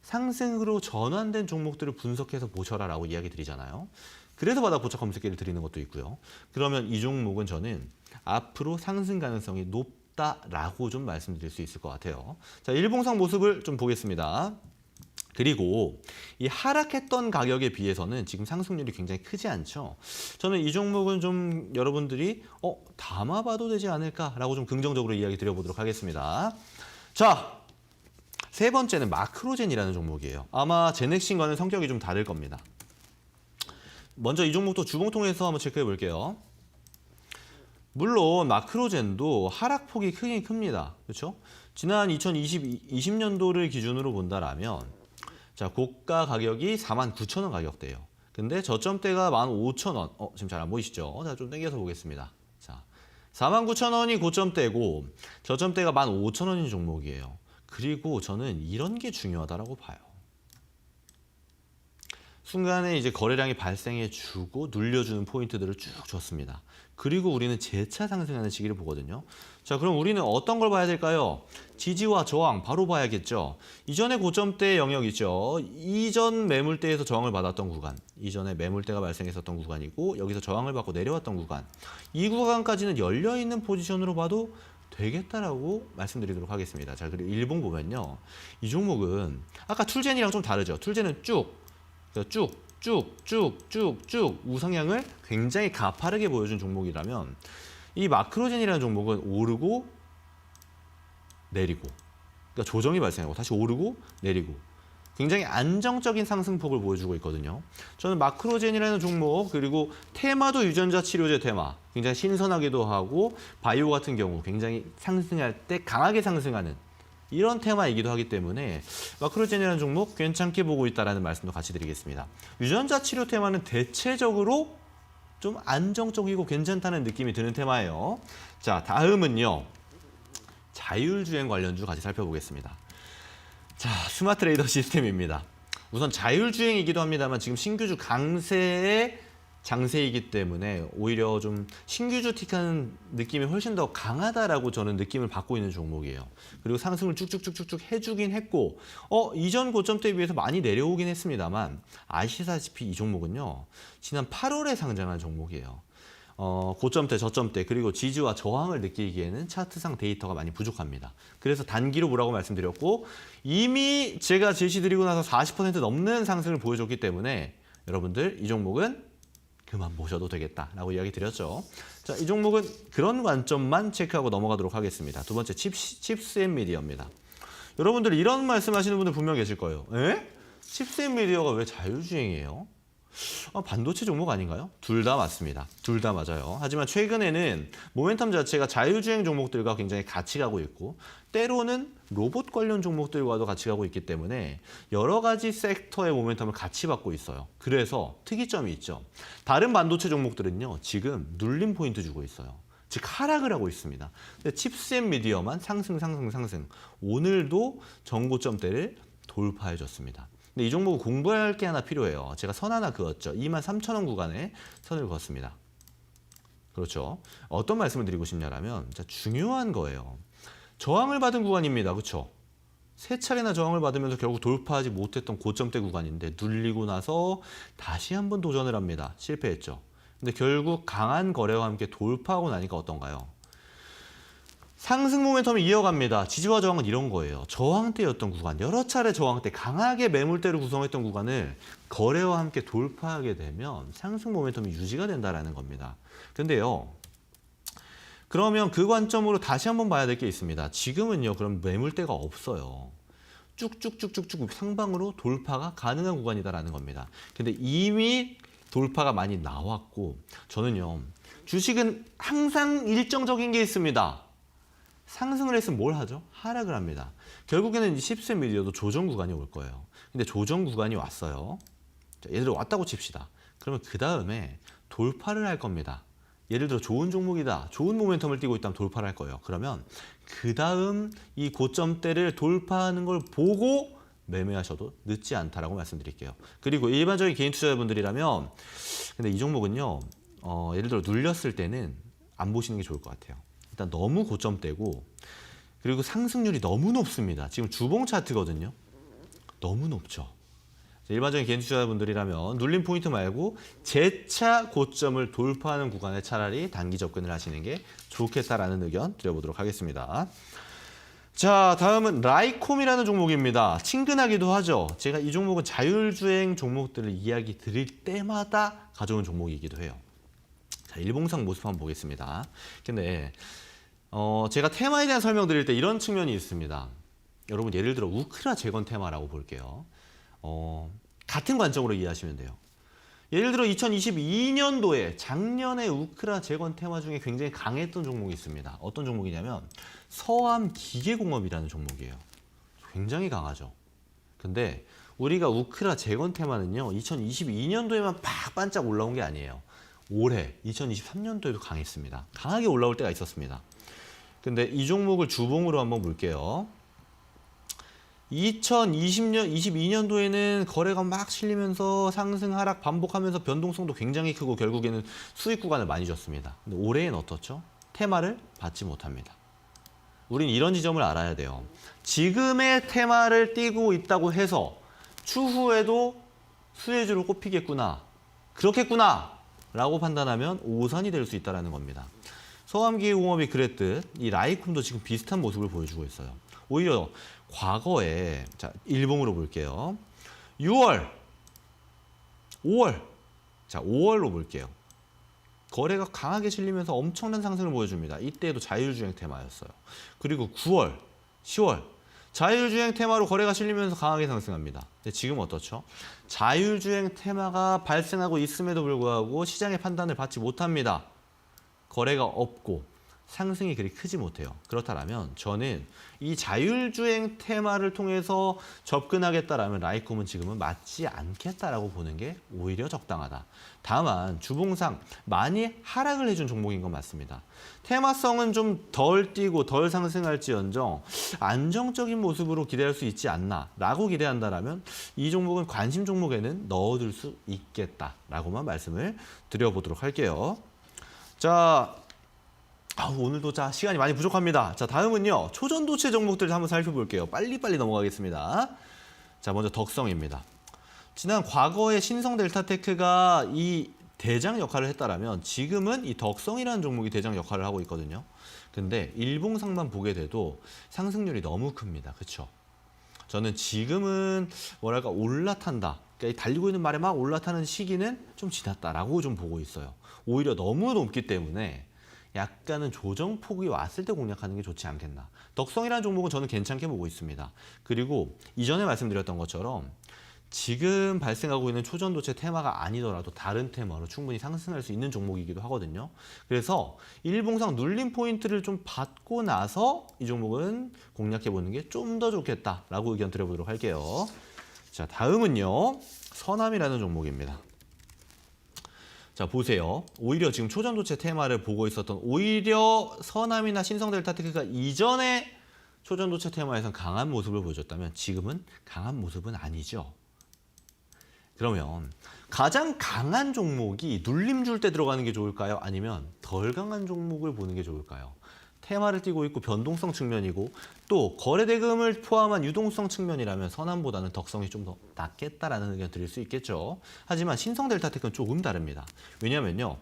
상승으로 전환된 종목들을 분석해서 보셔라라고 이야기 드리잖아요. 그래서 바닥 포착 검색기를 드리는 것도 있고요. 그러면 이 종목은 저는 앞으로 상승 가능성이 높다라고 좀 말씀드릴 수 있을 것 같아요. 자, 일봉상 모습을 좀 보겠습니다. 그리고 이 하락했던 가격에 비해서는 지금 상승률이 굉장히 크지 않죠. 저는 이 종목은 좀 여러분들이 담아봐도 되지 않을까라고 좀 긍정적으로 이야기 드려보도록 하겠습니다. 자, 세 번째는 마크로젠이라는 종목이에요. 아마 제넥신과는 성격이 좀 다를 겁니다. 먼저 이 종목도 주봉 통해서 한번 체크해 볼게요. 물론 마크로젠도 하락폭이 크긴 큽니다. 그렇죠? 지난 2020년도를 기준으로 본다라면 자, 고가 가격이 49,000원 가격대예요. 근데 저점대가 15,000원. 지금 잘 안 보이시죠? 자, 좀 당겨서 보겠습니다. 자, 49,000원이 고점대고 저점대가 15,000원인 종목이에요. 그리고 저는 이런 게 중요하다라고 봐요. 순간에 이제 거래량이 발생해 주고 눌려주는 포인트들을 쭉 줬습니다. 그리고 우리는 재차 상승하는 시기를 보거든요. 자, 그럼 우리는 어떤 걸 봐야 될까요? 지지와 저항 바로 봐야겠죠. 이전에 고점대 영역이죠. 이전 매물대에서 저항을 받았던 구간, 이전에 매물대가 발생했었던 구간이고 여기서 저항을 받고 내려왔던 구간, 이 구간까지는 열려있는 포지션으로 봐도 되겠다라고 말씀드리도록 하겠습니다. 자, 그리고 일봉 보면요. 이 종목은 아까 툴젠이랑 좀 다르죠. 툴젠은 쭉 우상향을 굉장히 가파르게 보여준 종목이라면 이 마크로젠이라는 종목은 오르고 내리고 그러니까 조정이 발생하고 다시 오르고 내리고 굉장히 안정적인 상승폭을 보여주고 있거든요. 저는 마크로젠이라는 종목 그리고 테마도 유전자 치료제 테마 굉장히 신선하기도 하고 바이오 같은 경우 굉장히 상승할 때 강하게 상승하는 이런 테마이기도 하기 때문에 마크로젠이라는 종목 괜찮게 보고 있다는 말씀도 같이 드리겠습니다. 유전자 치료 테마는 대체적으로 좀 안정적이고 괜찮다는 느낌이 드는 테마예요. 자, 다음은요. 자율주행 관련주 같이 살펴보겠습니다. 자, 스마트 레이더 시스템입니다. 우선 자율주행이기도 합니다만 지금 신규주 강세의 장세이기 때문에 오히려 좀 신규주틱한 느낌이 훨씬 더 강하다라고 저는 느낌을 받고 있는 종목이에요. 그리고 상승을 쭉쭉쭉쭉 해주긴 했고 이전 고점대에 비해서 많이 내려오긴 했습니다만 아시다시피 이 종목은요. 지난 8월에 상장한 종목이에요. 고점대, 저점대 그리고 지지와 저항을 느끼기에는 차트상 데이터가 많이 부족합니다. 그래서 단기로 보라고 말씀드렸고 이미 제가 제시드리고 나서 40% 넘는 상승을 보여줬기 때문에 여러분들 이 종목은 그만 보셔도 되겠다라고 이야기 드렸죠. 자, 이 종목은 그런 관점만 체크하고 넘어가도록 하겠습니다. 두 번째, 칩스 앤 미디어입니다. 여러분들 이런 말씀하시는 분들 분명 계실 거예요. 에? 칩스 앤 미디어가 왜 자율주행이에요? 반도체 종목 아닌가요? 둘 다 맞습니다. 둘 다 맞아요. 하지만 최근에는 모멘텀 자체가 자율주행 종목들과 굉장히 같이 가고 있고 때로는 로봇 관련 종목들과도 같이 가고 있기 때문에 여러 가지 섹터의 모멘텀을 같이 받고 있어요. 그래서 특이점이 있죠. 다른 반도체 종목들은요. 지금 눌림 포인트 주고 있어요. 즉 하락을 하고 있습니다. 근데 칩스 앤 미디어만 상승. 오늘도 정고점대를 돌파해줬습니다. 근데 이 종목은 공부할 게 하나 필요해요. 제가 선 하나 그었죠. 23,000원 구간에 선을 그었습니다. 그렇죠. 어떤 말씀을 드리고 싶냐면 중요한 거예요. 저항을 받은 구간입니다. 그렇죠? 세 차례나 저항을 받으면서 결국 돌파하지 못했던 고점대 구간인데 눌리고 나서 다시 한번 도전을 합니다. 실패했죠. 근데 결국 강한 거래와 함께 돌파하고 나니까 어떤가요? 상승 모멘텀이 이어갑니다. 지지와 저항은 이런 거예요. 저항대였던 구간, 여러 차례 저항대, 강하게 매물대로 구성했던 구간을 거래와 함께 돌파하게 되면 상승 모멘텀이 유지가 된다는 겁니다. 근데요. 그러면 그 관점으로 다시 한번 봐야 될 게 있습니다. 지금은요. 그럼 매물대가 없어요. 쭉쭉쭉쭉쭉 상방으로 돌파가 가능한 구간이다라는 겁니다. 근데 이미 돌파가 많이 나왔고 저는요. 주식은 항상 일정적인 게 있습니다. 상승을 했으면 뭘 하죠? 하락을 합니다. 결국에는 이 칩스 앤 미디어도 조정 구간이 올 거예요. 근데 조정 구간이 왔어요. 자, 예를 들어 왔다고 칩시다. 그러면 그 다음에 돌파를 할 겁니다. 예를 들어 좋은 종목이다. 좋은 모멘텀을 띄고 있다면 돌파를 할 거예요. 그러면 그 다음 이 고점대를 돌파하는 걸 보고 매매하셔도 늦지 않다라고 말씀드릴게요. 그리고 일반적인 개인 투자자분들이라면 근데 이 종목은요. 예를 들어 눌렸을 때는 안 보시는 게 좋을 것 같아요. 일단 너무 고점대고 그리고 상승률이 너무 높습니다. 지금 주봉 차트거든요. 너무 높죠. 일반적인 개인 투자자분들이라면 눌림 포인트 말고 재차 고점을 돌파하는 구간에 차라리 단기 접근을 하시는 게 좋겠다라는 의견 드려보도록 하겠습니다. 자, 다음은 라이콤이라는 종목입니다. 친근하기도 하죠. 제가 이 종목은 자율주행 종목들을 이야기 드릴 때마다 가져온 종목이기도 해요. 자, 일봉상 모습 한번 보겠습니다. 근데 제가 테마에 대한 설명 드릴 때 이런 측면이 있습니다. 여러분 예를 들어 우크라 재건 테마라고 볼게요. 같은 관점으로 이해하시면 돼요. 예를 들어 2022년도에 작년에 우크라 재건 테마 중에 굉장히 강했던 종목이 있습니다. 어떤 종목이냐면 서암기계공업이라는 종목이에요. 굉장히 강하죠. 근데 우리가 우크라 재건 테마는요. 2022년도에만 팍 반짝 올라온 게 아니에요. 올해 2023년도에도 강했습니다. 강하게 올라올 때가 있었습니다. 근데 이 종목을 주봉으로 한번 볼게요. 22년도에는 거래가 막 실리면서 상승 하락 반복하면서 변동성도 굉장히 크고 결국에는 수익 구간을 많이 줬습니다. 근데 올해는 어떻죠? 테마를 받지 못합니다. 우린 이런 지점을 알아야 돼요. 지금의 테마를 띄고 있다고 해서 추후에도 수혜주로 꼽히겠구나. 그렇겠구나. 라고 판단하면 오산이 될 수 있다는 겁니다. 서암기계공업이 그랬듯 이 라이콤도 지금 비슷한 모습을 보여주고 있어요. 오히려 과거에 자 일봉으로 볼게요. 6월, 5월, 자 5월로 볼게요. 거래가 강하게 실리면서 엄청난 상승을 보여줍니다. 이때도 자율주행 테마였어요. 그리고 9월, 10월 자율주행 테마로 거래가 실리면서 강하게 상승합니다. 근데 지금 어떻죠? 자율주행 테마가 발생하고 있음에도 불구하고 시장의 판단을 받지 못합니다. 거래가 없고 상승이 그리 크지 못해요. 그렇다면 저는 이 자율주행 테마를 통해서 접근하겠다라면 라이콤은 지금은 맞지 않겠다라고 보는 게 오히려 적당하다. 다만 주봉상 많이 하락을 해준 종목인 건 맞습니다. 테마성은 좀 덜 뛰고 덜 상승할지언정 안정적인 모습으로 기대할 수 있지 않나라고 기대한다라면 이 종목은 관심 종목에는 넣어둘 수 있겠다라고만 말씀을 드려보도록 할게요. 자, 오늘도 시간이 많이 부족합니다. 자, 다음은요. 초전도체 종목들 한번 살펴볼게요. 빨리빨리 넘어가겠습니다. 자, 먼저 덕성입니다. 지난 과거에 신성델타테크가 이 대장 역할을 했다라면 지금은 이 덕성이라는 종목이 대장 역할을 하고 있거든요. 근데 일봉상만 보게 돼도 상승률이 너무 큽니다. 그렇죠? 저는 지금은 뭐랄까 올라탄다. 그러니까 이 달리고 있는 말에 막 올라타는 시기는 좀 지났다라고 좀 보고 있어요. 오히려 너무 높기 때문에 약간은 조정폭이 왔을 때 공략하는 게 좋지 않겠나. 덕성이라는 종목은 저는 괜찮게 보고 있습니다. 그리고 이전에 말씀드렸던 것처럼 지금 발생하고 있는 초전도체 테마가 아니더라도 다른 테마로 충분히 상승할 수 있는 종목이기도 하거든요. 그래서 일봉상 눌림 포인트를 좀 받고 나서 이 종목은 공략해보는 게 좀 더 좋겠다라고 의견 드려보도록 할게요. 자, 다음은요. 서남이라는 종목입니다. 자, 보세요. 오히려 지금 초전도체 테마를 보고 있었던 오히려 서남이나 신성델타테크가 이전에 초전도체 테마에선 강한 모습을 보여줬다면 지금은 강한 모습은 아니죠. 그러면 가장 강한 종목이 눌림 줄 때 들어가는 게 좋을까요? 아니면 덜 강한 종목을 보는 게 좋을까요? 테마를 띠고 있고 변동성 측면이고 또 거래대금을 포함한 유동성 측면이라면 서남보다는 덕성이 좀 더 낫겠다라는 의견 드릴 수 있겠죠. 하지만 신성델타텍은 조금 다릅니다. 왜냐하면요.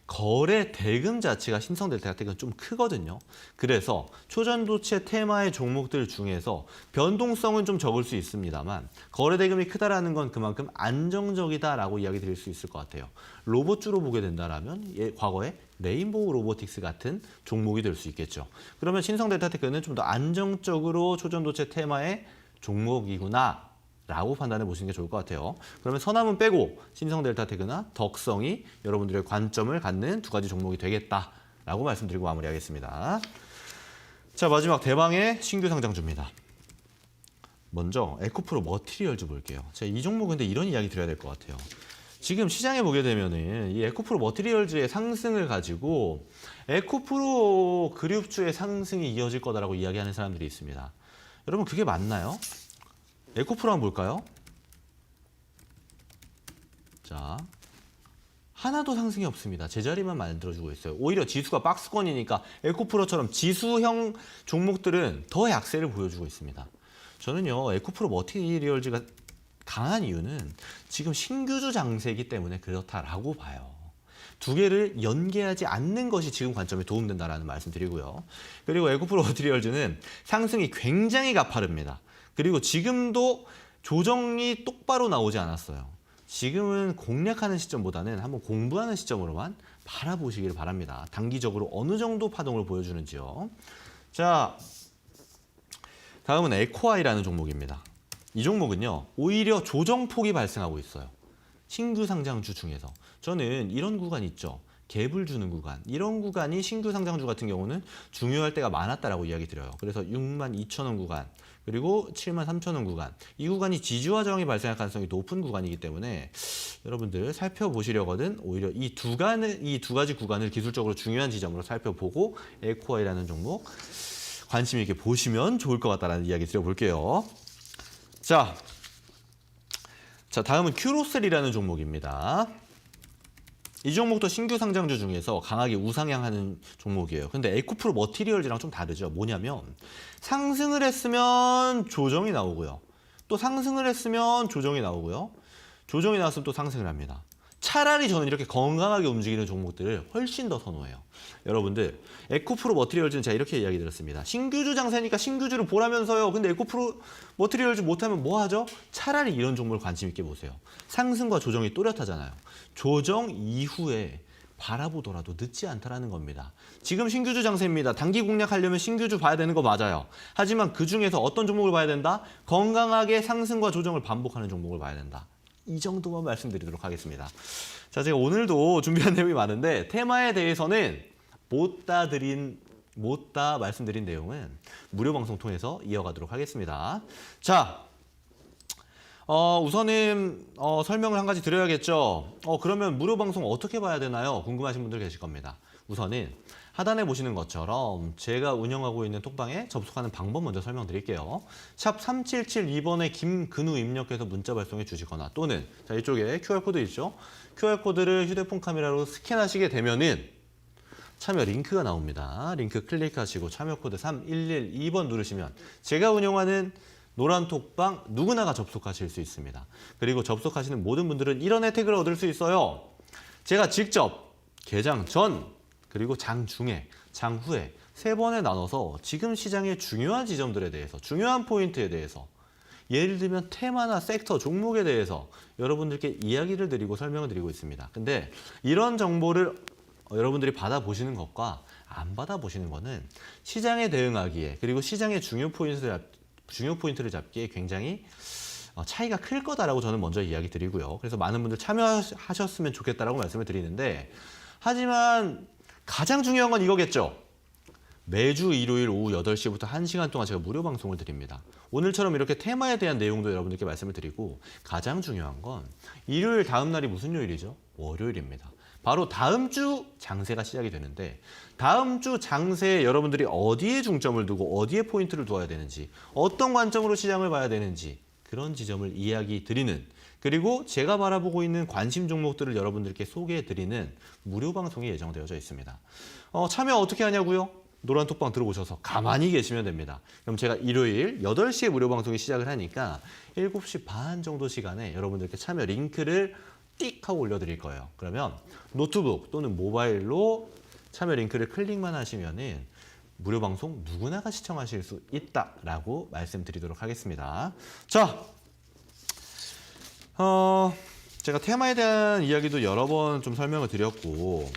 거래 대금 자체가 신성델타텍은 좀 크거든요. 그래서 초전도체 테마의 종목들 중에서 변동성은 좀 적을 수 있습니다만 거래 대금이 크다라는 건 그만큼 안정적이다라고 이야기 드릴 수 있을 것 같아요. 로봇주로 보게 된다라면 과거에 레인보우 로보틱스 같은 종목이 될 수 있겠죠. 그러면 신성델타테크는 좀 더 안정적으로 초전도체 테마의 종목이구나 라고 판단해 보시는 게 좋을 것 같아요. 그러면 서남은 빼고 신성델타테크나 덕성이 여러분들의 관점을 갖는 두 가지 종목이 되겠다라고 말씀드리고 마무리하겠습니다. 자, 마지막 대방의 신규 상장주입니다. 먼저 에코프로 머티리얼즈 볼게요. 자, 이 종목 근데 이런 이야기 드려야 될 것 같아요. 지금 시장에 보게 되면은 이 에코프로 머티리얼즈의 상승을 가지고 에코프로 그룹주의 상승이 이어질 거다라고 이야기하는 사람들이 있습니다. 여러분 그게 맞나요? 에코프로 한번 볼까요? 자, 하나도 상승이 없습니다. 제자리만 만들어주고 있어요. 오히려 지수가 박스권이니까 에코프로처럼 지수형 종목들은 더 약세를 보여주고 있습니다. 저는요, 에코프로 머티리얼즈가 강한 이유는 지금 신규주 장세이기 때문에 그렇다라고 봐요. 두 개를 연계하지 않는 것이 지금 관점에 도움된다라는 말씀 드리고요. 그리고 에코프로 머티리얼즈는 상승이 굉장히 가파릅니다. 그리고 지금도 조정이 똑바로 나오지 않았어요. 지금은 공략하는 시점보다는 한번 공부하는 시점으로만 바라보시기를 바랍니다. 단기적으로 어느 정도 파동을 보여주는지요. 자, 다음은 에코아이라는 종목입니다. 이 종목은요, 오히려 조정폭이 발생하고 있어요. 신규 상장주 중에서. 저는 이런 구간 있죠. 갭을 주는 구간. 이런 구간이 신규 상장주 같은 경우는 중요할 때가 많았다라고 이야기 드려요. 그래서 62,000원 구간, 그리고 73,000원 구간. 이 구간이 지지와 저항이 발생할 가능성이 높은 구간이기 때문에 여러분들 살펴보시려거든 오히려 이 두 가지 구간을 기술적으로 중요한 지점으로 살펴보고 에코아이라는 종목 관심 있게 보시면 좋을 것 같다라는 이야기 드려볼게요. 자, 다음은 큐로셀이라는 종목입니다. 이 종목도 신규 상장주 중에서 강하게 우상향하는 종목이에요. 근데 에코프로 머티리얼즈랑 좀 다르죠. 뭐냐면 상승을 했으면 조정이 나오고요. 또 상승을 했으면 조정이 나오고요. 조정이 나왔으면 또 상승을 합니다. 차라리 저는 이렇게 건강하게 움직이는 종목들을 훨씬 더 선호해요. 여러분들 에코프로 머티리얼즈는 제가 이렇게 이야기 드렸습니다. 신규주 장세니까 신규주를 보라면서요. 근데 에코프로 머티리얼즈 못하면 뭐 하죠? 차라리 이런 종목을 관심 있게 보세요. 상승과 조정이 또렷하잖아요. 조정 이후에 바라보더라도 늦지 않다라는 겁니다. 지금 신규주 장세입니다. 단기 공략하려면 신규주 봐야 되는 거 맞아요. 하지만 그중에서 어떤 종목을 봐야 된다? 건강하게 상승과 조정을 반복하는 종목을 봐야 된다. 이 정도만 말씀드리도록 하겠습니다. 자, 제가 오늘도 준비한 내용이 많은데 테마에 대해서는 못 다 말씀드린 내용은 무료 방송 통해서 이어가도록 하겠습니다. 자, 우선은 설명을 한 가지 드려야겠죠. 그러면 무료 방송 어떻게 봐야 되나요? 궁금하신 분들 계실 겁니다. 우선은 하단에 보시는 것처럼 제가 운영하고 있는 톡방에 접속하는 방법 먼저 설명드릴게요. 샵 3772번에 김근우 입력해서 문자 발송해 주시거나 또는 자, 이쪽에 QR코드 있죠? QR코드를 휴대폰 카메라로 스캔하시게 되면은 참여 링크가 나옵니다. 링크 클릭하시고 참여 코드 3112번 누르시면 제가 운영하는 노란 톡방 누구나가 접속하실 수 있습니다. 그리고 접속하시는 모든 분들은 이런 혜택을 얻을 수 있어요. 제가 직접 개장 전 그리고 장 중에, 장 후에 3번에 나눠서 지금 시장의 중요한 지점들에 대해서, 중요한 포인트에 대해서 예를 들면 테마나 섹터, 종목에 대해서 여러분들께 이야기를 드리고 설명을 드리고 있습니다. 근데 이런 정보를 여러분들이 받아보시는 것과 안 받아보시는 거는 시장에 대응하기에 그리고 시장의 중요 포인트를 잡기에 굉장히 차이가 클 거다라고 저는 먼저 이야기 드리고요. 그래서 많은 분들 참여하셨으면 좋겠다라고 말씀을 드리는데 하지만 가장 중요한 건 이거겠죠. 매주 일요일 오후 8시부터 1시간 동안 제가 무료 방송을 드립니다. 오늘처럼 이렇게 테마에 대한 내용도 여러분들께 말씀을 드리고 가장 중요한 건 일요일 다음 날이 무슨 요일이죠? 월요일입니다. 바로 다음 주 장세가 시작이 되는데 다음 주 장세에 여러분들이 어디에 중점을 두고 어디에 포인트를 두어야 되는지 어떤 관점으로 시장을 봐야 되는지 그런 지점을 이야기 드리는 그리고 제가 바라보고 있는 관심 종목들을 여러분들께 소개해 드리는 무료 방송이 예정되어져 있습니다. 참여 어떻게 하냐고요? 노란톡방 들어오셔서 가만히 계시면 됩니다. 그럼 제가 일요일 8시에 무료 방송이 시작을 하니까 7시 반 정도 시간에 여러분들께 참여 링크를 띡 하고 올려드릴 거예요. 그러면 노트북 또는 모바일로 참여 링크를 클릭만 하시면은 무료 방송 누구나가 시청하실 수 있다라고 말씀드리도록 하겠습니다. 자, 제가 테마에 대한 이야기도 여러 번 좀 설명을 드렸고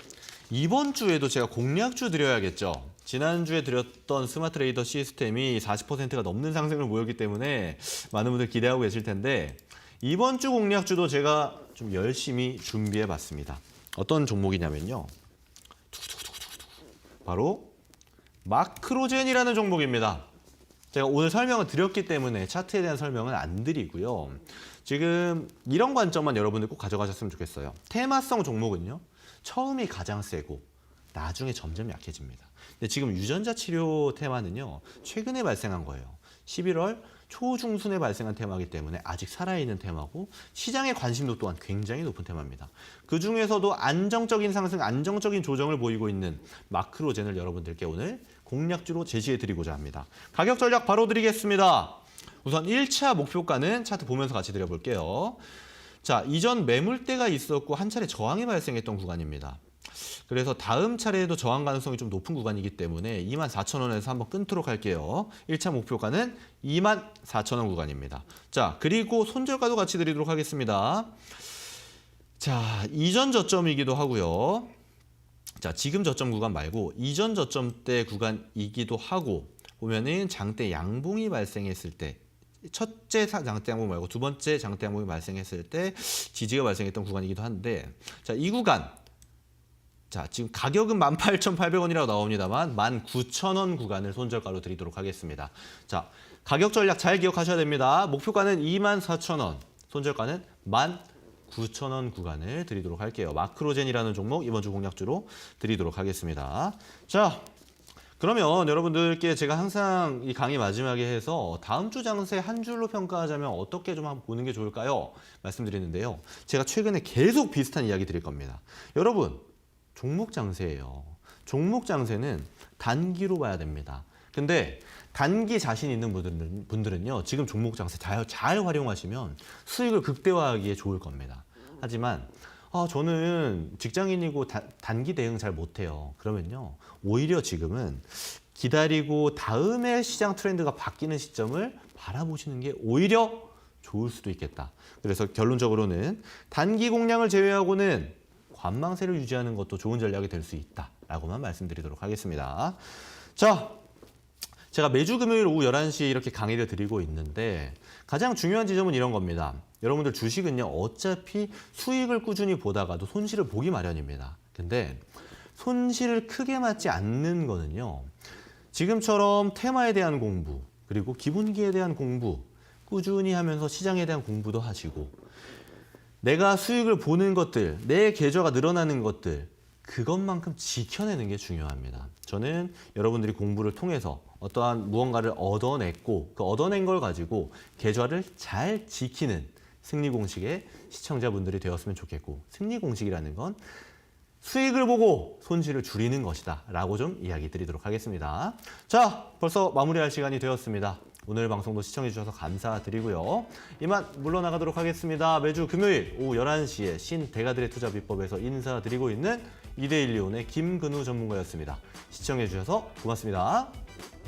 이번 주에도 제가 공략주 드려야겠죠. 지난주에 드렸던 스마트 레이더 시스템이 40%가 넘는 상승을 보였기 때문에 많은 분들 기대하고 계실 텐데 이번 주 공략주도 제가 좀 열심히 준비해 봤습니다. 어떤 종목이냐면요. 바로 마크로젠이라는 종목입니다. 제가 오늘 설명을 드렸기 때문에 차트에 대한 설명은 안 드리고요. 지금 이런 관점만 여러분들 꼭 가져가셨으면 좋겠어요. 테마성 종목은요. 처음이 가장 세고 나중에 점점 약해집니다. 근데 지금 유전자 치료 테마는요. 최근에 발생한 거예요. 11월 초중순에 발생한 테마이기 때문에 아직 살아있는 테마고 시장의 관심도 또한 굉장히 높은 테마입니다. 그중에서도 안정적인 상승, 안정적인 조정을 보이고 있는 마크로젠을 여러분들께 오늘 공략주로 제시해드리고자 합니다. 가격 전략 바로 드리겠습니다. 우선 1차 목표가는 차트 보면서 같이 드려볼게요. 자, 이전 매물대가 있었고 한 차례 저항이 발생했던 구간입니다. 그래서 다음 차례에도 저항 가능성이 좀 높은 구간이기 때문에 24,000원에서 한번 끊도록 할게요. 1차 목표가는 24,000원 구간입니다. 자, 그리고 손절가도 같이 드리도록 하겠습니다. 자, 이전 저점이기도 하고요. 자, 지금 저점 구간 말고 이전 저점대 구간이기도 하고 보면은 장대 양봉이 발생했을 때 첫째 장대 양봉 말고 두 번째 장대 양봉이 발생했을 때 지지가 발생했던 구간이기도 한데 자, 이 구간 자, 지금 가격은 18,800원이라고 나옵니다만 19,000원 구간을 손절가로 드리도록 하겠습니다. 자, 가격 전략 잘 기억하셔야 됩니다. 목표가는 24,000원, 손절가는 19,000원 구간을 드리도록 할게요. 마크로젠이라는 종목 이번 주 공략주로 드리도록 하겠습니다. 자, 그러면 여러분들께 제가 항상 이 강의 마지막에 해서 다음 주 장세 한 줄로 평가하자면 어떻게 좀 한번 보는 게 좋을까요? 말씀드리는데요. 제가 최근에 계속 비슷한 이야기 드릴 겁니다. 여러분, 종목 장세예요. 종목 장세는 단기로 봐야 됩니다. 근데 단기 자신 있는 분들은요. 지금 종목 장세 잘 활용하시면 수익을 극대화하기에 좋을 겁니다. 하지만 저는 직장인이고 단기 대응 잘 못해요. 그러면요. 오히려 지금은 기다리고 다음에 시장 트렌드가 바뀌는 시점을 바라보시는 게 오히려 좋을 수도 있겠다. 그래서 결론적으로는 단기 공략을 제외하고는 관망세를 유지하는 것도 좋은 전략이 될 수 있다라고만 말씀드리도록 하겠습니다. 자, 제가 매주 금요일 오후 11시에 이렇게 강의를 드리고 있는데 가장 중요한 지점은 이런 겁니다. 여러분들 주식은요. 어차피 수익을 꾸준히 보다가도 손실을 보기 마련입니다. 근데 손실을 크게 맞지 않는 거는요. 지금처럼 테마에 대한 공부 그리고 기분기에 대한 공부 꾸준히 하면서 시장에 대한 공부도 하시고 내가 수익을 보는 것들, 내 계좌가 늘어나는 것들 그것만큼 지켜내는 게 중요합니다. 저는 여러분들이 공부를 통해서 어떠한 무언가를 얻어냈고 그 얻어낸 걸 가지고 계좌를 잘 지키는 승리 공식의 시청자분들이 되었으면 좋겠고 승리 공식이라는 건 수익을 보고 손실을 줄이는 것이다 라고 좀 이야기 드리도록 하겠습니다. 자, 벌써 마무리할 시간이 되었습니다. 오늘 방송도 시청해 주셔서 감사드리고요. 이만 물러나가도록 하겠습니다. 매주 금요일 오후 11시에 신대가들의 투자 비법에서 인사드리고 있는 이데일리온의 김근우 전문가였습니다. 시청해 주셔서 고맙습니다.